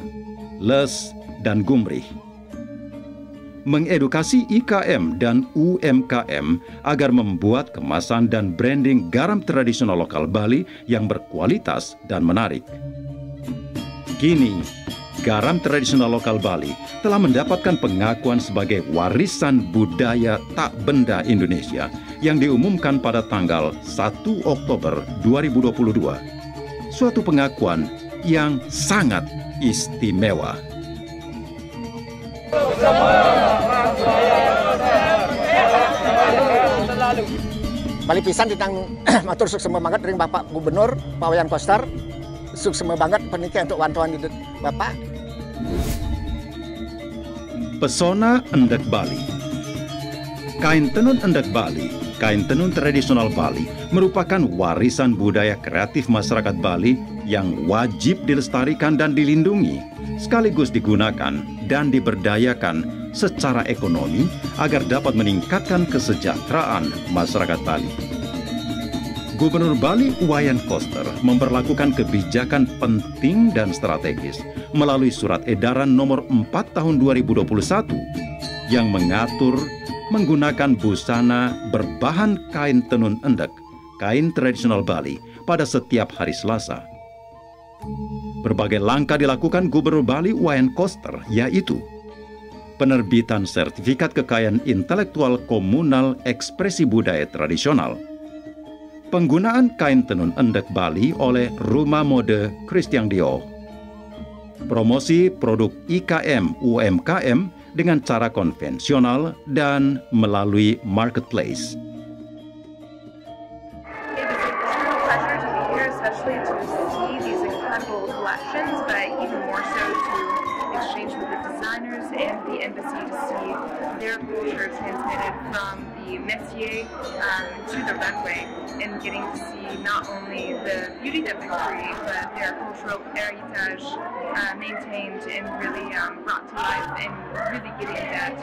Les, dan Gumrih. Mengedukasi IKM dan UMKM agar membuat kemasan dan branding garam tradisional lokal Bali yang berkualitas dan menarik. Kini, garam tradisional lokal Bali telah mendapatkan pengakuan sebagai warisan budaya tak benda Indonesia yang diumumkan pada tanggal 1 Oktober 2022. Suatu pengakuan yang sangat istimewa. Bali pisan tentang matur suksema banget ring Bapak Gubernur Pak Wayan Koster. Suksema banget pernikahan untuk wantuan hidup Bapak. Pesona Endek Bali. Kain tenun Endek Bali, kain tenun tradisional Bali, merupakan warisan budaya kreatif masyarakat Bali yang wajib dilestarikan dan dilindungi, sekaligus digunakan dan diberdayakan secara ekonomi agar dapat meningkatkan kesejahteraan masyarakat Bali. Gubernur Bali Wayan Koster memberlakukan kebijakan penting dan strategis melalui Surat Edaran Nomor 4 Tahun 2021 yang mengatur menggunakan busana berbahan kain tenun endek, kain tradisional Bali, pada setiap hari Selasa. Berbagai langkah dilakukan Gubernur Bali Wayan Koster, yaitu penerbitan sertifikat kekayaan intelektual komunal ekspresi budaya tradisional, penggunaan kain tenun endek Bali oleh Rumah Mode Christian Dior, promosi produk IKM UMKM dengan cara konvensional dan melalui marketplace. And the embassy to see their culture transmitted from the métier to the runway, and getting to see not only the beauty that they create, but their cultural heritage maintained and really brought to life, and really getting that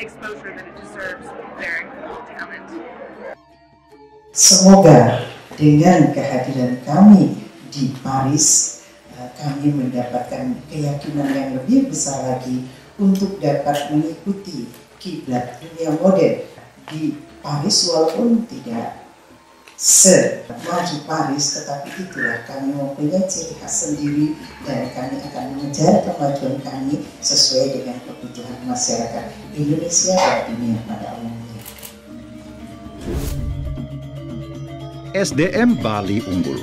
exposure that it deserves with their incredible talent. Semoga dengan kehadiran kami di Paris, kami mendapatkan keyakinan yang lebih besar lagi untuk dapat mengikuti kiblat dunia modern di Paris, walaupun tidak semaju Paris, tetapi itulah kami mempunyai ciri khas sendiri dan kami akan mengejar kemajuan kami sesuai dengan kebutuhan masyarakat Indonesia dan dunia pada umumnya. SDM Bali unggul.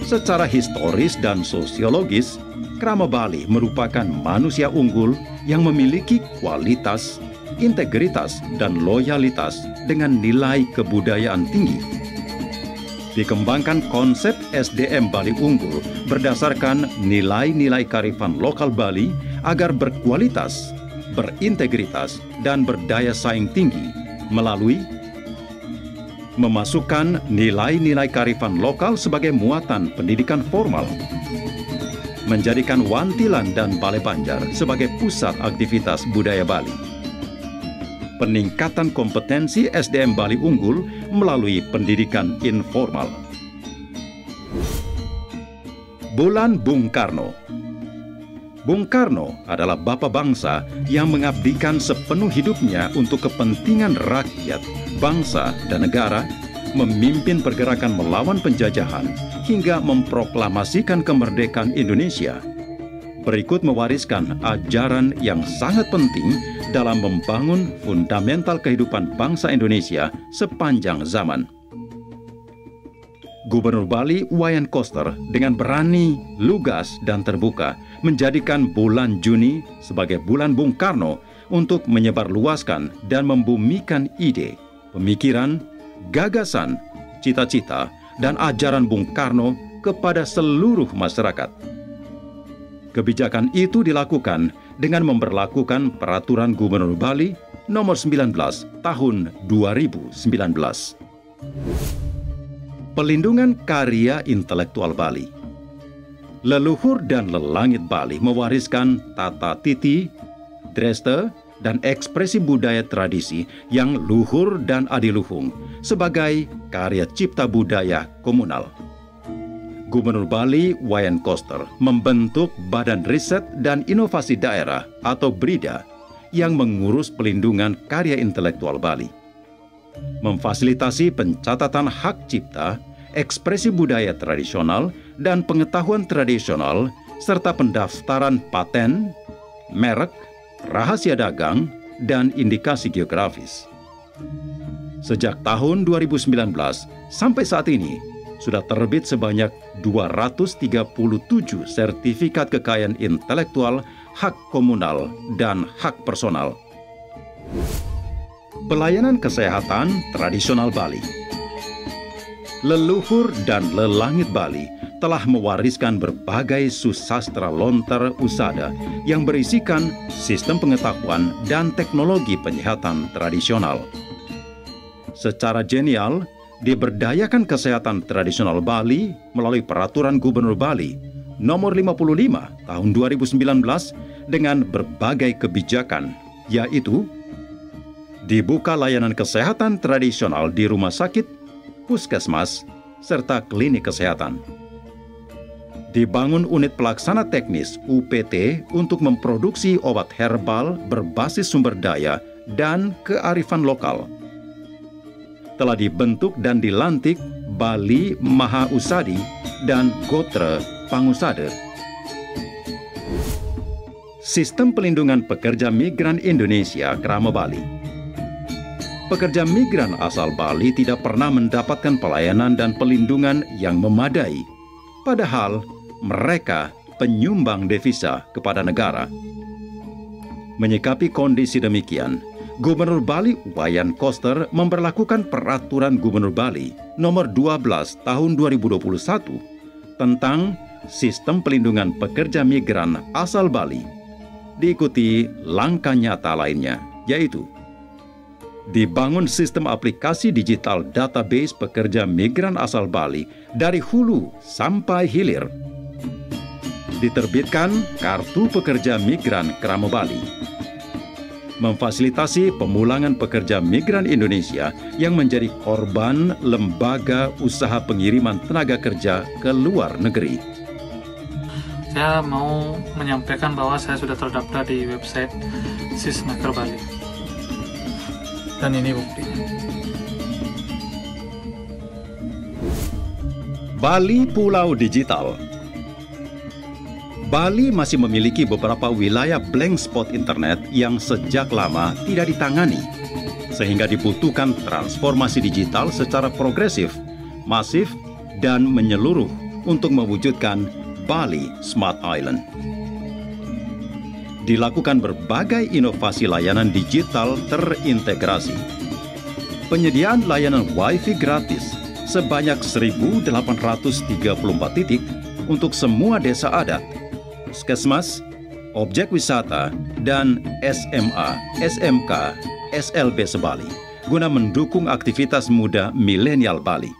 Secara historis dan sosiologis, Krama Bali merupakan manusia unggul yang memiliki kualitas, integritas, dan loyalitas dengan nilai kebudayaan tinggi. Dikembangkan konsep SDM Bali unggul berdasarkan nilai-nilai kearifan lokal Bali agar berkualitas, berintegritas, dan berdaya saing tinggi melalui memasukkan nilai-nilai kearifan lokal sebagai muatan pendidikan formal, menjadikan Wantilan dan Balai Banjar sebagai pusat aktivitas budaya Bali, peningkatan kompetensi SDM Bali unggul melalui pendidikan informal. Bulan Bung Karno. Bung Karno adalah bapa bangsa yang mengabdikan sepenuh hidupnya untuk kepentingan rakyat, bangsa, dan negara, memimpin pergerakan melawan penjajahan hingga memproklamasikan kemerdekaan Indonesia. Berikut mewariskan ajaran yang sangat penting dalam membangun fundamental kehidupan bangsa Indonesia sepanjang zaman. Gubernur Bali Wayan Koster dengan berani, lugas, dan terbuka menjadikan bulan Juni sebagai bulan Bung Karno untuk menyebarluaskan dan membumikan ide, pemikiran, gagasan, cita-cita, dan ajaran Bung Karno kepada seluruh masyarakat. Kebijakan itu dilakukan dengan memberlakukan Peraturan Gubernur Bali Nomor 19 Tahun 2019. Pelindungan karya intelektual Bali. Leluhur dan lelangit Bali mewariskan tata titi, dreste, dan ekspresi budaya tradisi yang luhur dan adiluhung sebagai karya cipta budaya komunal. Gubernur Bali Wayan Koster membentuk Badan Riset dan Inovasi Daerah atau BRIDA yang mengurus pelindungan karya intelektual Bali, memfasilitasi pencatatan hak cipta, ekspresi budaya tradisional, dan pengetahuan tradisional, serta pendaftaran paten, merek, rahasia dagang, dan indikasi geografis. Sejak tahun 2019 sampai saat ini, sudah terbit sebanyak 237 sertifikat kekayaan intelektual, hak komunal, dan hak personal. Pelayanan kesehatan tradisional Bali. Leluhur dan lelangit Bali telah mewariskan berbagai susastra lontar usada yang berisikan sistem pengetahuan dan teknologi penyihatan tradisional. Secara genial, diberdayakan kesehatan tradisional Bali melalui Peraturan Gubernur Bali Nomor 55 Tahun 2019 dengan berbagai kebijakan, yaitu dibuka layanan kesehatan tradisional di rumah sakit, puskesmas, serta klinik kesehatan. Dibangun unit pelaksana teknis UPT untuk memproduksi obat herbal berbasis sumber daya dan kearifan lokal. Telah dibentuk dan dilantik Bali Maha Usadi dan Gotre Pangusade. Sistem Pelindungan Pekerja Migran Indonesia Krama Bali. Pekerja migran asal Bali tidak pernah mendapatkan pelayanan dan pelindungan yang memadai, padahal mereka penyumbang devisa kepada negara. Menyikapi kondisi demikian, Gubernur Bali Wayan Koster memberlakukan Peraturan Gubernur Bali Nomor 12 Tahun 2021 tentang Sistem Pelindungan Pekerja Migran asal Bali. Diikuti langkah nyata lainnya, yaitu dibangun sistem aplikasi digital database pekerja migran asal Bali dari hulu sampai hilir. Diterbitkan Kartu Pekerja Migran Krama Bali. Memfasilitasi pemulangan pekerja migran Indonesia yang menjadi korban lembaga usaha pengiriman tenaga kerja ke luar negeri. Saya mau menyampaikan bahwa saya sudah terdaftar di website Sisnaker Bali. Dan ini buktinya. Bali Pulau Digital. Bali masih memiliki beberapa wilayah blank spot internet yang sejak lama tidak ditangani, sehingga dibutuhkan transformasi digital secara progresif, masif, dan menyeluruh untuk mewujudkan Bali Smart Island. Dilakukan berbagai inovasi layanan digital terintegrasi. Penyediaan layanan Wi-Fi gratis sebanyak 1.834 titik untuk semua desa adat, puskesmas, objek wisata, dan SMA, SMK, SLB Sebali guna mendukung aktivitas muda milenial Bali.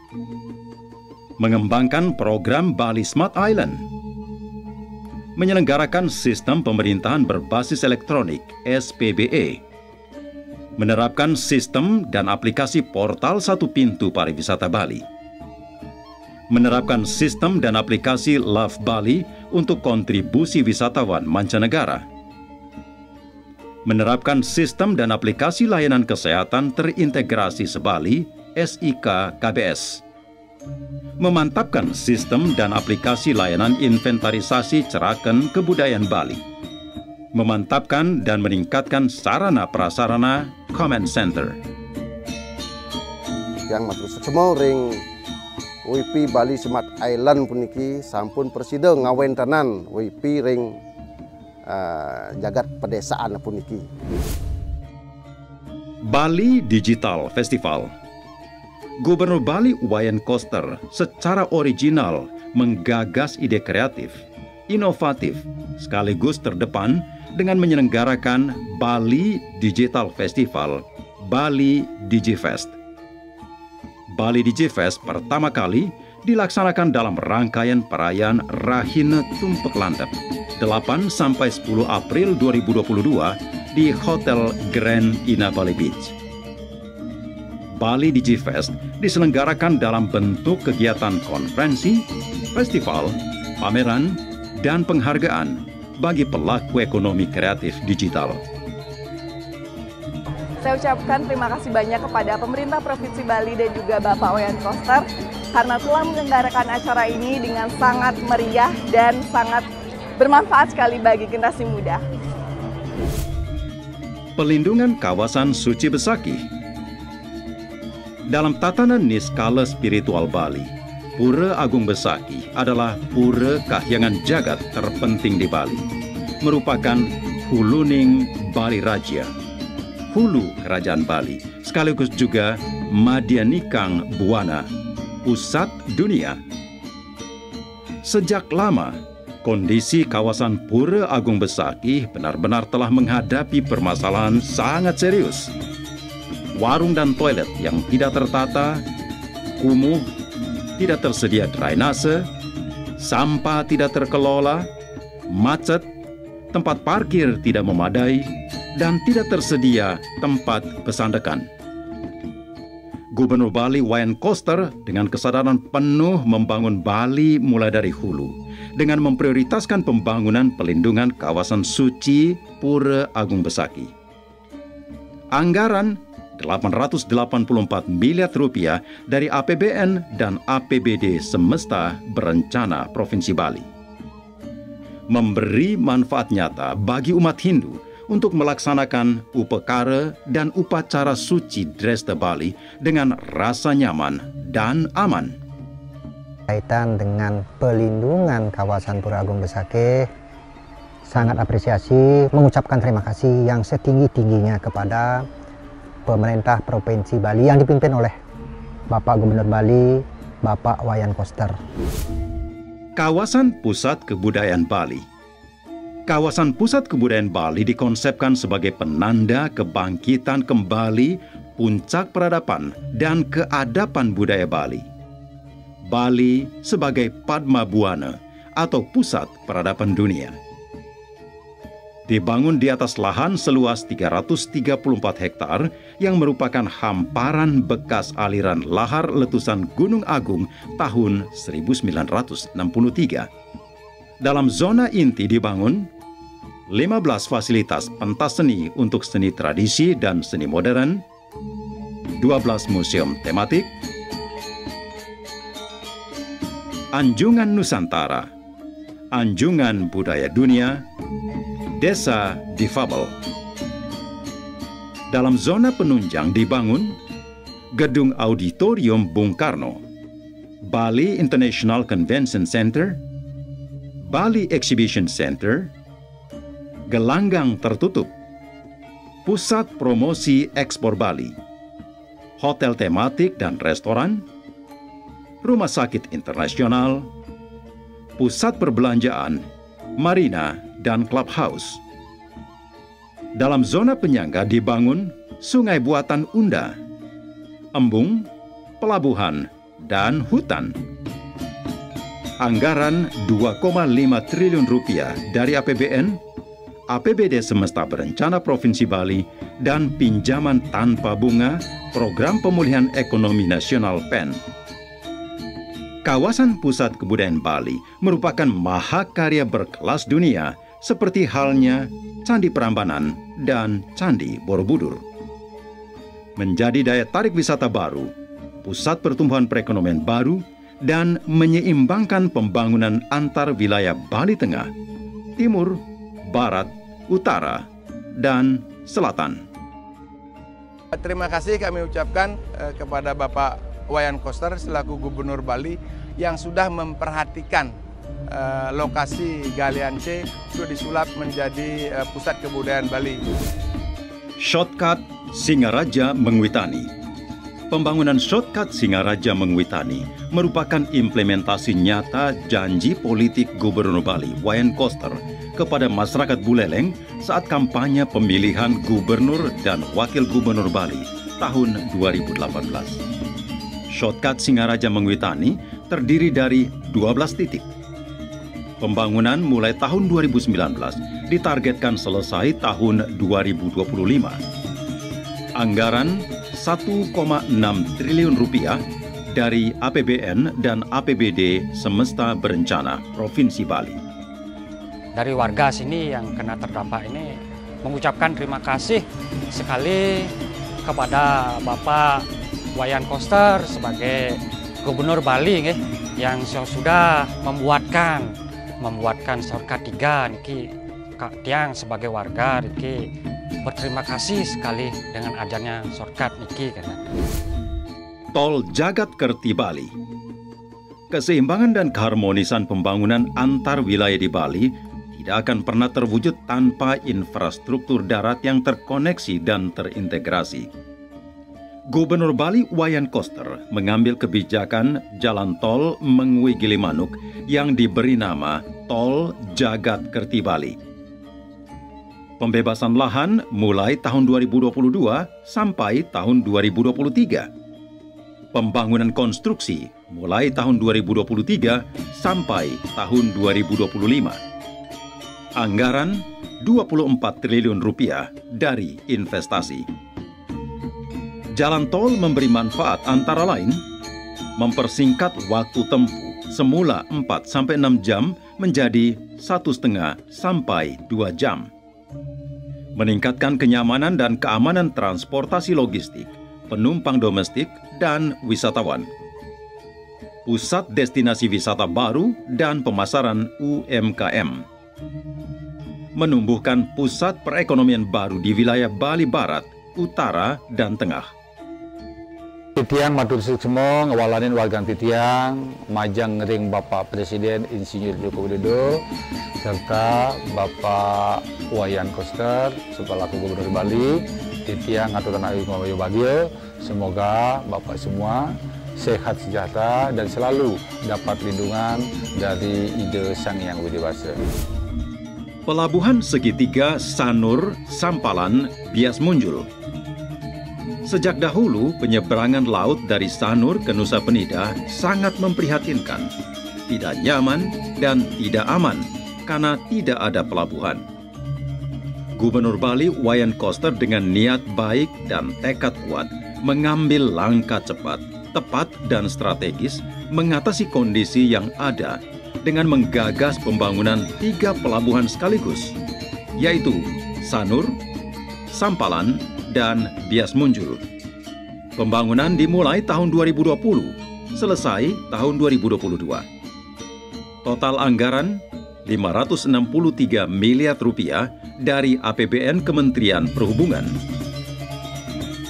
Mengembangkan program Bali Smart Island. Menyelenggarakan sistem pemerintahan berbasis elektronik SPBE. Menerapkan sistem dan aplikasi portal satu pintu pariwisata Bali. Menerapkan sistem dan aplikasi Love Bali untuk kontribusi wisatawan mancanegara. Menerapkan sistem dan aplikasi layanan kesehatan terintegrasi Sebali, SIK KBS. Memantapkan sistem dan aplikasi layanan inventarisasi ceraken kebudayaan Bali. Memantapkan dan meningkatkan sarana prasarana Command Center. Yang matur semua ring WP Bali Smart Island puniki sampun presida ngawentanan WP ring jagat pedesaan puniki. Bali Digital Festival. Gubernur Bali Wayan Koster secara original menggagas ide kreatif, inovatif, sekaligus terdepan dengan menyelenggarakan Bali Digital Festival, Bali DigiFest. Bali DigiFest pertama kali dilaksanakan dalam rangkaian perayaan Rahine Tumpek Landep 8-10 April 2022 di Hotel Grand Ina Bali Beach. Bali DigiFest diselenggarakan dalam bentuk kegiatan konferensi, festival, pameran, dan penghargaan bagi pelaku ekonomi kreatif digital. Saya ucapkan terima kasih banyak kepada pemerintah Provinsi Bali dan juga Bapak Wayan Koster karena telah menyelenggarakan acara ini dengan sangat meriah dan sangat bermanfaat sekali bagi generasi muda. Pelindungan kawasan suci Besakih. Dalam tatanan niskala spiritual Bali, Pura Agung Besakih adalah pura kahyangan jagat terpenting di Bali, merupakan huluning Bali Raja, hulu kerajaan Bali, sekaligus juga Madyanikang Buwana, pusat dunia. Sejak lama, kondisi kawasan Pura Agung Besakih benar-benar telah menghadapi permasalahan sangat serius. Warung dan toilet yang tidak tertata, kumuh, tidak tersedia drainase, sampah tidak terkelola, macet, tempat parkir tidak memadai, dan tidak tersedia tempat pesandekan. Gubernur Bali Wayan Koster dengan kesadaran penuh membangun Bali mulai dari hulu dengan memprioritaskan pembangunan pelindungan kawasan suci Pura Agung Besaki. Anggaran 884 miliar rupiah dari APBN dan APBD Semesta Berencana Provinsi Bali. Memberi manfaat nyata bagi umat Hindu untuk melaksanakan upekara dan upacara suci Dresta Bali dengan rasa nyaman dan aman. Kaitan dengan pelindungan kawasan Pura Agung Besaki, sangat apresiasi, mengucapkan terima kasih yang setinggi-tingginya kepada pemerintah Provinsi Bali yang dipimpin oleh Bapak Gubernur Bali, Bapak Wayan Koster. Kawasan Pusat Kebudayaan Bali. Kawasan Pusat Kebudayaan Bali dikonsepkan sebagai penanda kebangkitan kembali puncak peradaban dan keadapan budaya Bali. Bali sebagai Padma Buana atau pusat peradaban dunia. Dibangun di atas lahan seluas 334 hektar yang merupakan hamparan bekas aliran lahar letusan Gunung Agung tahun 1963. Dalam zona inti dibangun 15 fasilitas pentas seni untuk seni tradisi dan seni modern, 12 museum tematik, Anjungan Nusantara, Anjungan Budaya Dunia, Desa Difabel. Dalam zona penunjang dibangun Gedung Auditorium Bung Karno, Bali International Convention Center, Bali Exhibition Center, Gelanggang tertutup, Pusat Promosi Ekspor Bali, Hotel tematik dan restoran, Rumah Sakit Internasional, Pusat Perbelanjaan, Marina, dan Clubhouse. Dalam zona penyangga dibangun Sungai Buatan Unda, embung, pelabuhan, dan hutan. Anggaran 2,5 triliun rupiah dari APBN, APBD Semesta Berencana Provinsi Bali, dan pinjaman tanpa bunga Program Pemulihan Ekonomi Nasional PEN. Kawasan Pusat Kebudayaan Bali merupakan mahakarya berkelas dunia seperti halnya Candi Prambanan dan Candi Borobudur. Menjadi daya tarik wisata baru, pusat pertumbuhan perekonomian baru, dan menyeimbangkan pembangunan antar wilayah Bali Tengah, Timur, Barat, Utara, dan Selatan. Terima kasih kami ucapkan kepada Bapak Wayan Koster selaku Gubernur Bali yang sudah memperhatikan lokasi Galian C untuk disulap menjadi pusat kebudayaan Bali. Shortcut Singaraja Mengwitani. Pembangunan Shortcut Singaraja Mengwitani merupakan implementasi nyata janji politik Gubernur Bali Wayan Koster kepada masyarakat Buleleng saat kampanye pemilihan Gubernur dan Wakil Gubernur Bali tahun 2018. Shortcut Singaraja Mengwitani terdiri dari 12 titik. Pembangunan mulai tahun 2019 ditargetkan selesai tahun 2025. Anggaran 1,6 triliun rupiah dari APBN dan APBD Semesta Berencana Provinsi Bali. Dari warga sini yang kena terdampak ini mengucapkan terima kasih sekali kepada Bapak Wayan Koster sebagai Gubernur Bali yang sudah membuatkan Shortcut 3 niki tiang sebagai warga niki berterima kasih sekali dengan adanya Shortcut niki karena Tol Jagat Kerti Bali. Keseimbangan dan keharmonisan pembangunan antar wilayah di Bali tidak akan pernah terwujud tanpa infrastruktur darat yang terkoneksi dan terintegrasi. Gubernur Bali Wayan Koster mengambil kebijakan jalan tol Mengwi Gilimanuk yang diberi nama Tol Jagat Kerti Bali. Pembebasan lahan mulai tahun 2022 sampai tahun 2023. Pembangunan konstruksi mulai tahun 2023 sampai tahun 2025. Anggaran 24 triliun rupiah dari investasi. Jalan tol memberi manfaat antara lain mempersingkat waktu tempuh semula 4-6 jam menjadi 1,5 sampai 2 jam. Meningkatkan kenyamanan dan keamanan transportasi logistik, penumpang domestik dan wisatawan. Pusat destinasi wisata baru dan pemasaran UMKM. Menumbuhkan pusat perekonomian baru di wilayah Bali Barat, Utara, dan Tengah. Titiang matur suksemo ngawalanin warga Titiang, majang ring Bapak Presiden Insinyur Joko Widodo, serta Bapak Wayan Koster, selaku Gubernur Bali. Titiang atau tanah air Ngawayu Bagio, semoga Bapak semua sehat sejahtera dan selalu dapat lindungan dari ide Sang Hyang Widi Wasa. Pelabuhan segitiga Sanur, Sampalan, Bias Munjul. Sejak dahulu, penyeberangan laut dari Sanur ke Nusa Penida sangat memprihatinkan, tidak nyaman dan tidak aman karena tidak ada pelabuhan. Gubernur Bali Wayan Koster dengan niat baik dan tekad kuat mengambil langkah cepat, tepat dan strategis mengatasi kondisi yang ada dengan menggagas pembangunan 3 pelabuhan sekaligus, yaitu Sanur, Sampalan, dan Bias Munjul. Pembangunan dimulai tahun 2020, selesai tahun 2022. Total anggaran 563 miliar rupiah dari APBN Kementerian Perhubungan.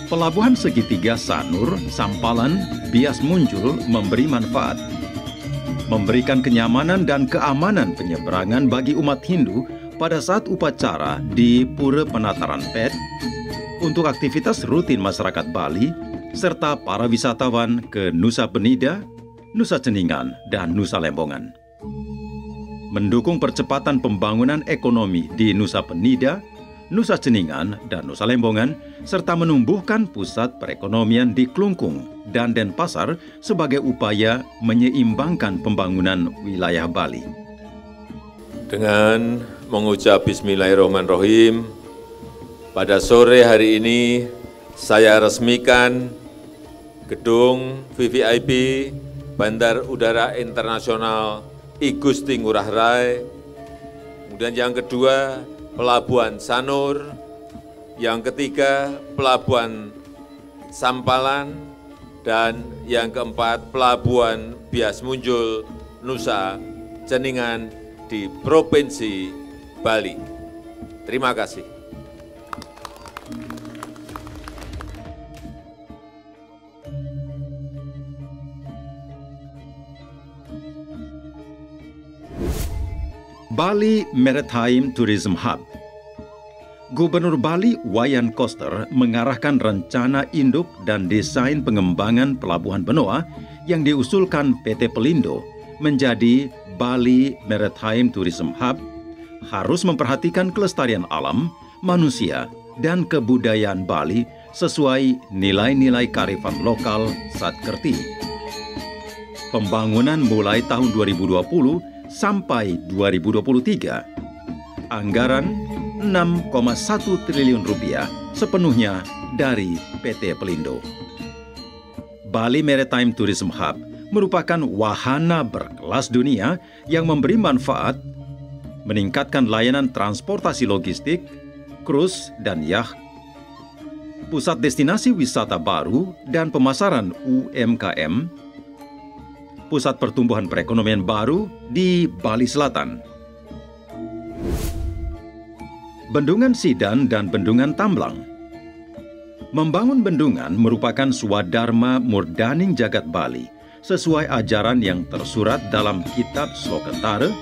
Pelabuhan segitiga Sanur, Sampalan, Bias Munjul memberi manfaat, memberikan kenyamanan dan keamanan penyeberangan bagi umat Hindu pada saat upacara di Pura Penataran Pet, untuk aktivitas rutin masyarakat Bali, serta para wisatawan ke Nusa Penida, Nusa Ceningan, dan Nusa Lembongan. Mendukung percepatan pembangunan ekonomi di Nusa Penida, Nusa Ceningan, dan Nusa Lembongan, serta menumbuhkan pusat perekonomian di Klungkung dan Denpasar sebagai upaya menyeimbangkan pembangunan wilayah Bali. Dengan mengucap Bismillahirrahmanirrahim, pada sore hari ini saya resmikan gedung VVIP Bandar Udara Internasional I Gusti Ngurah Rai. Kemudian yang kedua, Pelabuhan Sanur. Yang ketiga, Pelabuhan Sampalan. Dan yang keempat, Pelabuhan Bias Munjul, Nusa Ceningan di Provinsi Bali. Terima kasih. Bali Maritime Tourism Hub. Gubernur Bali Wayan Koster mengarahkan rencana induk dan desain pengembangan pelabuhan benoa yang diusulkan PT Pelindo menjadi Bali Maritime Tourism Hub harus memperhatikan kelestarian alam, manusia, dan kebudayaan Bali sesuai nilai-nilai kearifan lokal Satkerti. Pembangunan mulai tahun 2020 sampai 2023. Anggaran 6,1 triliun rupiah sepenuhnya dari PT Pelindo. Bali Maritime Tourism Hub merupakan wahana berkelas dunia yang memberi manfaat, meningkatkan layanan transportasi logistik, krus dan yacht, pusat destinasi wisata baru dan pemasaran UMKM, pusat pertumbuhan perekonomian baru di Bali Selatan. Bendungan Sidan dan Bendungan Tamblang. Membangun bendungan merupakan swadharma murdaning jagat Bali sesuai ajaran yang tersurat dalam kitab Slokantara,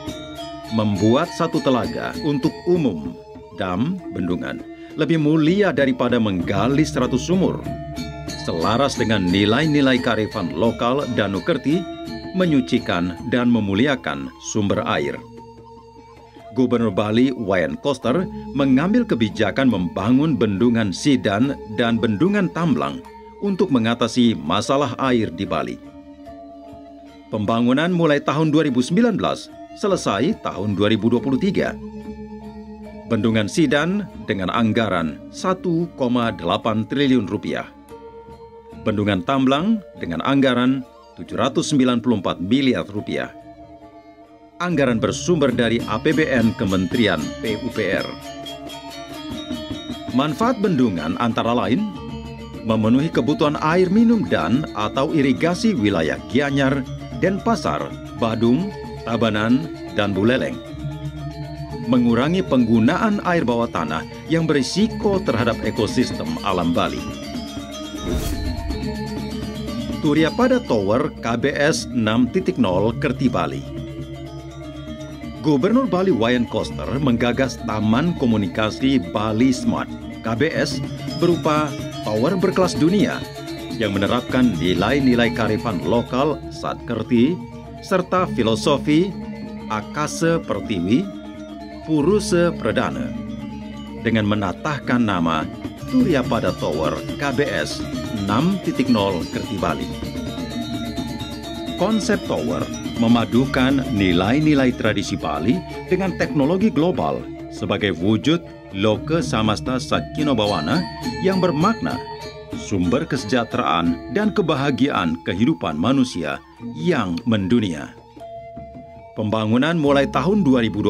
membuat satu telaga untuk umum, dam, bendungan, lebih mulia daripada menggali 100 sumur. Selaras dengan nilai-nilai kearifan lokal Danu Kerti, menyucikan dan memuliakan sumber air. Gubernur Bali Wayan Koster mengambil kebijakan membangun bendungan Sidan dan bendungan Tamblang untuk mengatasi masalah air di Bali. Pembangunan mulai tahun 2019, selesai tahun 2023. Bendungan Sidan dengan anggaran 1,8 triliun rupiah. Bendungan Tamblang dengan anggaran 794 miliar rupiah. Anggaran bersumber dari APBN Kementerian PUPR. Manfaat bendungan antara lain memenuhi kebutuhan air minum dan atau irigasi wilayah Gianyar, Denpasar, Badung, Tabanan, dan Buleleng. Mengurangi penggunaan air bawah tanah yang berisiko terhadap ekosistem alam Bali. Turiapada Tower KBS 6.0 Kerti Bali. Gubernur Bali Wayan Koster menggagas Taman Komunikasi Bali Smart KBS berupa tower berkelas dunia yang menerapkan nilai-nilai kearifan lokal Satkerti serta filosofi Akase Pertiwi Puruse Pradana dengan menatahkan nama Turiapada Tower KBS 6.0 Kerti Bali. Konsep tower memadukan nilai-nilai tradisi Bali dengan teknologi global sebagai wujud Loka Samasta Sakino Bawana yang bermakna sumber kesejahteraan dan kebahagiaan kehidupan manusia yang mendunia. Pembangunan mulai tahun 2022,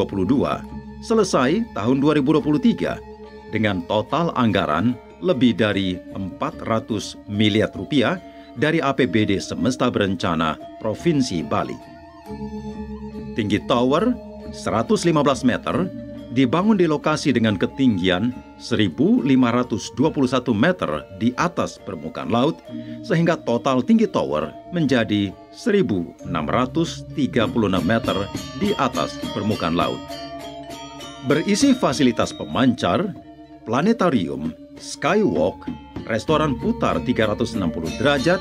selesai tahun 2023 dengan total anggaran lebih dari 400 miliar rupiah dari APBD Semesta Berencana Provinsi Bali. Tinggi tower 115 meter dibangun di lokasi dengan ketinggian 1.521 meter di atas permukaan laut sehingga total tinggi tower menjadi 1.636 meter di atas permukaan laut. Berisi fasilitas pemancar, planetarium, skywalk, restoran putar 360 derajat,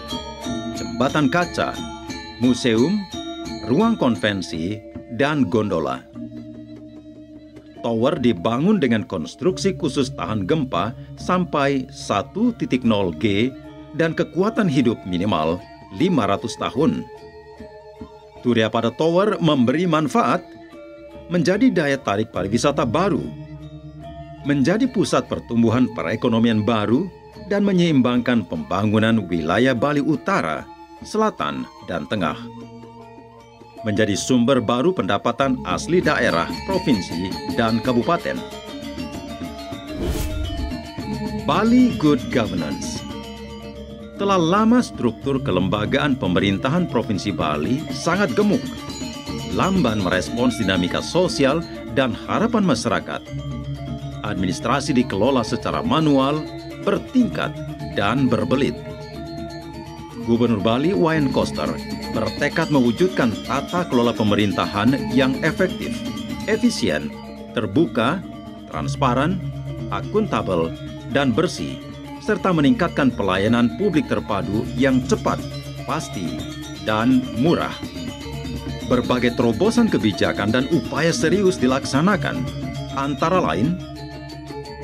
jembatan kaca, museum, ruang konvensi, dan gondola. Tower dibangun dengan konstruksi khusus tahan gempa sampai 1.0 G dan kekuatan hidup minimal 500 tahun. Turiapada Tower memberi manfaat menjadi daya tarik pariwisata baru, menjadi pusat pertumbuhan perekonomian baru, dan menyeimbangkan pembangunan wilayah Bali Utara, Selatan, dan Tengah. Menjadi sumber baru pendapatan asli daerah, provinsi, dan kabupaten. Bali Good Governance. Telah lama struktur kelembagaan pemerintahan Provinsi Bali sangat gemuk, lamban merespons dinamika sosial dan harapan masyarakat. Administrasi dikelola secara manual, bertingkat, dan berbelit. Gubernur Bali Wayan Koster bertekad mewujudkan tata kelola pemerintahan yang efektif, efisien, terbuka, transparan, akuntabel, dan bersih, serta meningkatkan pelayanan publik terpadu yang cepat, pasti, dan murah. Berbagai terobosan kebijakan dan upaya serius dilaksanakan, antara lain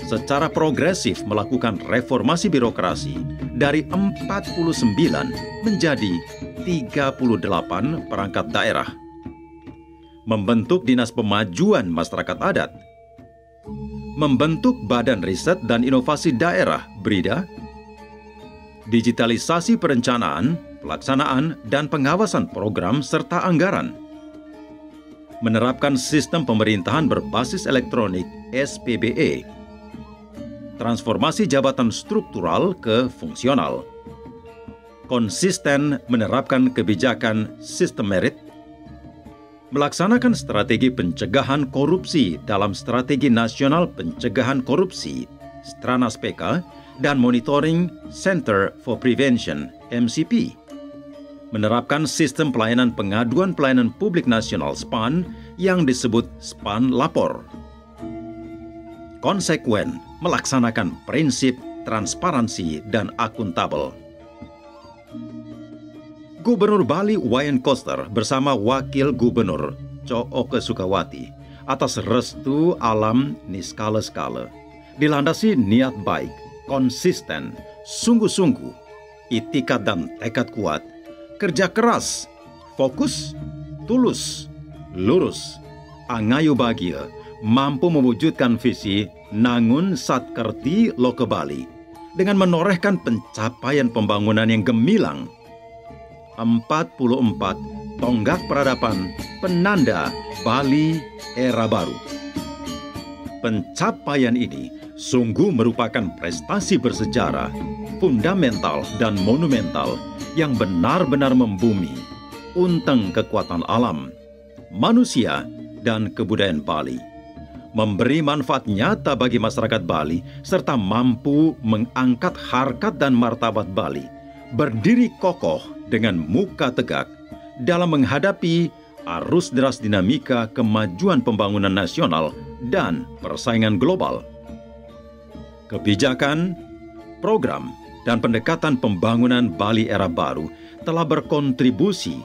secara progresif melakukan reformasi birokrasi dari 49 menjadi 38 perangkat daerah. Membentuk Dinas Pemajuan Masyarakat Adat. Membentuk Badan Riset dan Inovasi Daerah (BRIDA). Digitalisasi perencanaan, pelaksanaan, dan pengawasan program serta anggaran. Menerapkan sistem pemerintahan berbasis elektronik (SPBE). Transformasi jabatan struktural ke fungsional. Konsisten menerapkan kebijakan sistem merit. Melaksanakan strategi pencegahan korupsi dalam Strategi Nasional Pencegahan Korupsi Stranas PK dan Monitoring Center for Prevention MCP. Menerapkan sistem pelayanan pengaduan pelayanan publik nasional SPAN yang disebut SPAN Lapor. Konsekuen melaksanakan prinsip transparansi dan akuntabel. Gubernur Bali Wayan Koster bersama Wakil Gubernur Cooke Sukawati atas restu alam niskala-skala dilandasi niat baik, konsisten, sungguh-sungguh, itikat dan tekad kuat, kerja keras, fokus, tulus, lurus, angayu bahagia, mampu mewujudkan visi Nangun Satkerti Loka Bali dengan menorehkan pencapaian pembangunan yang gemilang. 44 tonggak peradaban penanda Bali era baru. Pencapaian ini sungguh merupakan prestasi bersejarah, fundamental dan monumental yang benar-benar membumi, unteng kekuatan alam, manusia, dan kebudayaan Bali. Memberi manfaat nyata bagi masyarakat Bali serta mampu mengangkat harkat dan martabat Bali, berdiri kokoh dengan muka tegak dalam menghadapi arus deras dinamika kemajuan pembangunan nasional dan persaingan global. Kebijakan, program, dan pendekatan pembangunan Bali era baru telah berkontribusi,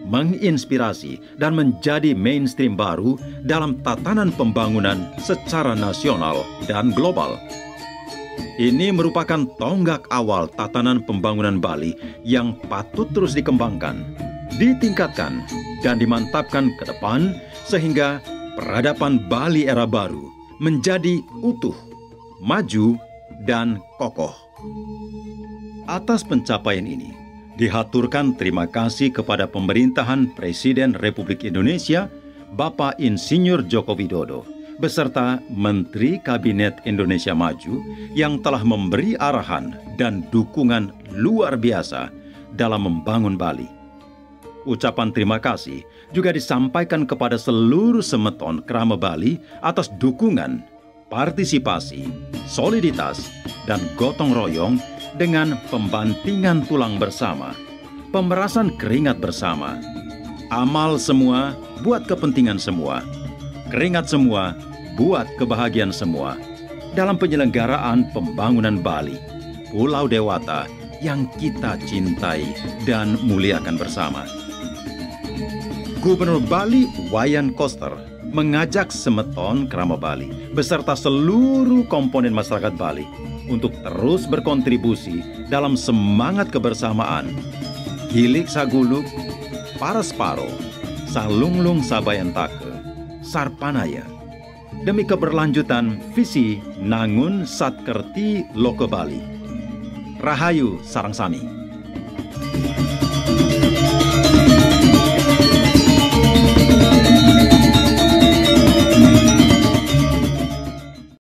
menginspirasi, dan menjadi mainstream baru dalam tatanan pembangunan secara nasional dan global. Ini merupakan tonggak awal tatanan pembangunan Bali yang patut terus dikembangkan, ditingkatkan, dan dimantapkan ke depan sehingga peradaban Bali era baru menjadi utuh, maju, dan kokoh. Atas pencapaian ini, dihaturkan terima kasih kepada pemerintahan Presiden Republik Indonesia, Bapak Insinyur Joko Widodo, beserta Menteri Kabinet Indonesia Maju yang telah memberi arahan dan dukungan luar biasa dalam membangun Bali. Ucapan terima kasih juga disampaikan kepada seluruh semeton Krama Bali atas dukungan, partisipasi, soliditas, dan gotong royong dengan pembantingan tulang bersama, pemerasan keringat bersama, amal semua buat kepentingan semua, keringat semua buat kebahagiaan semua dalam penyelenggaraan pembangunan Bali, Pulau Dewata yang kita cintai dan muliakan bersama. Gubernur Bali Wayan Koster mengajak semeton Krama Bali beserta seluruh komponen masyarakat Bali untuk terus berkontribusi dalam semangat kebersamaan Gilik Saguluk, Parasparo, Salunglung Sabayantake, Sarpanaya, demi keberlanjutan visi Nangun Satkerti Loke Bali. Rahayu Sarangsami.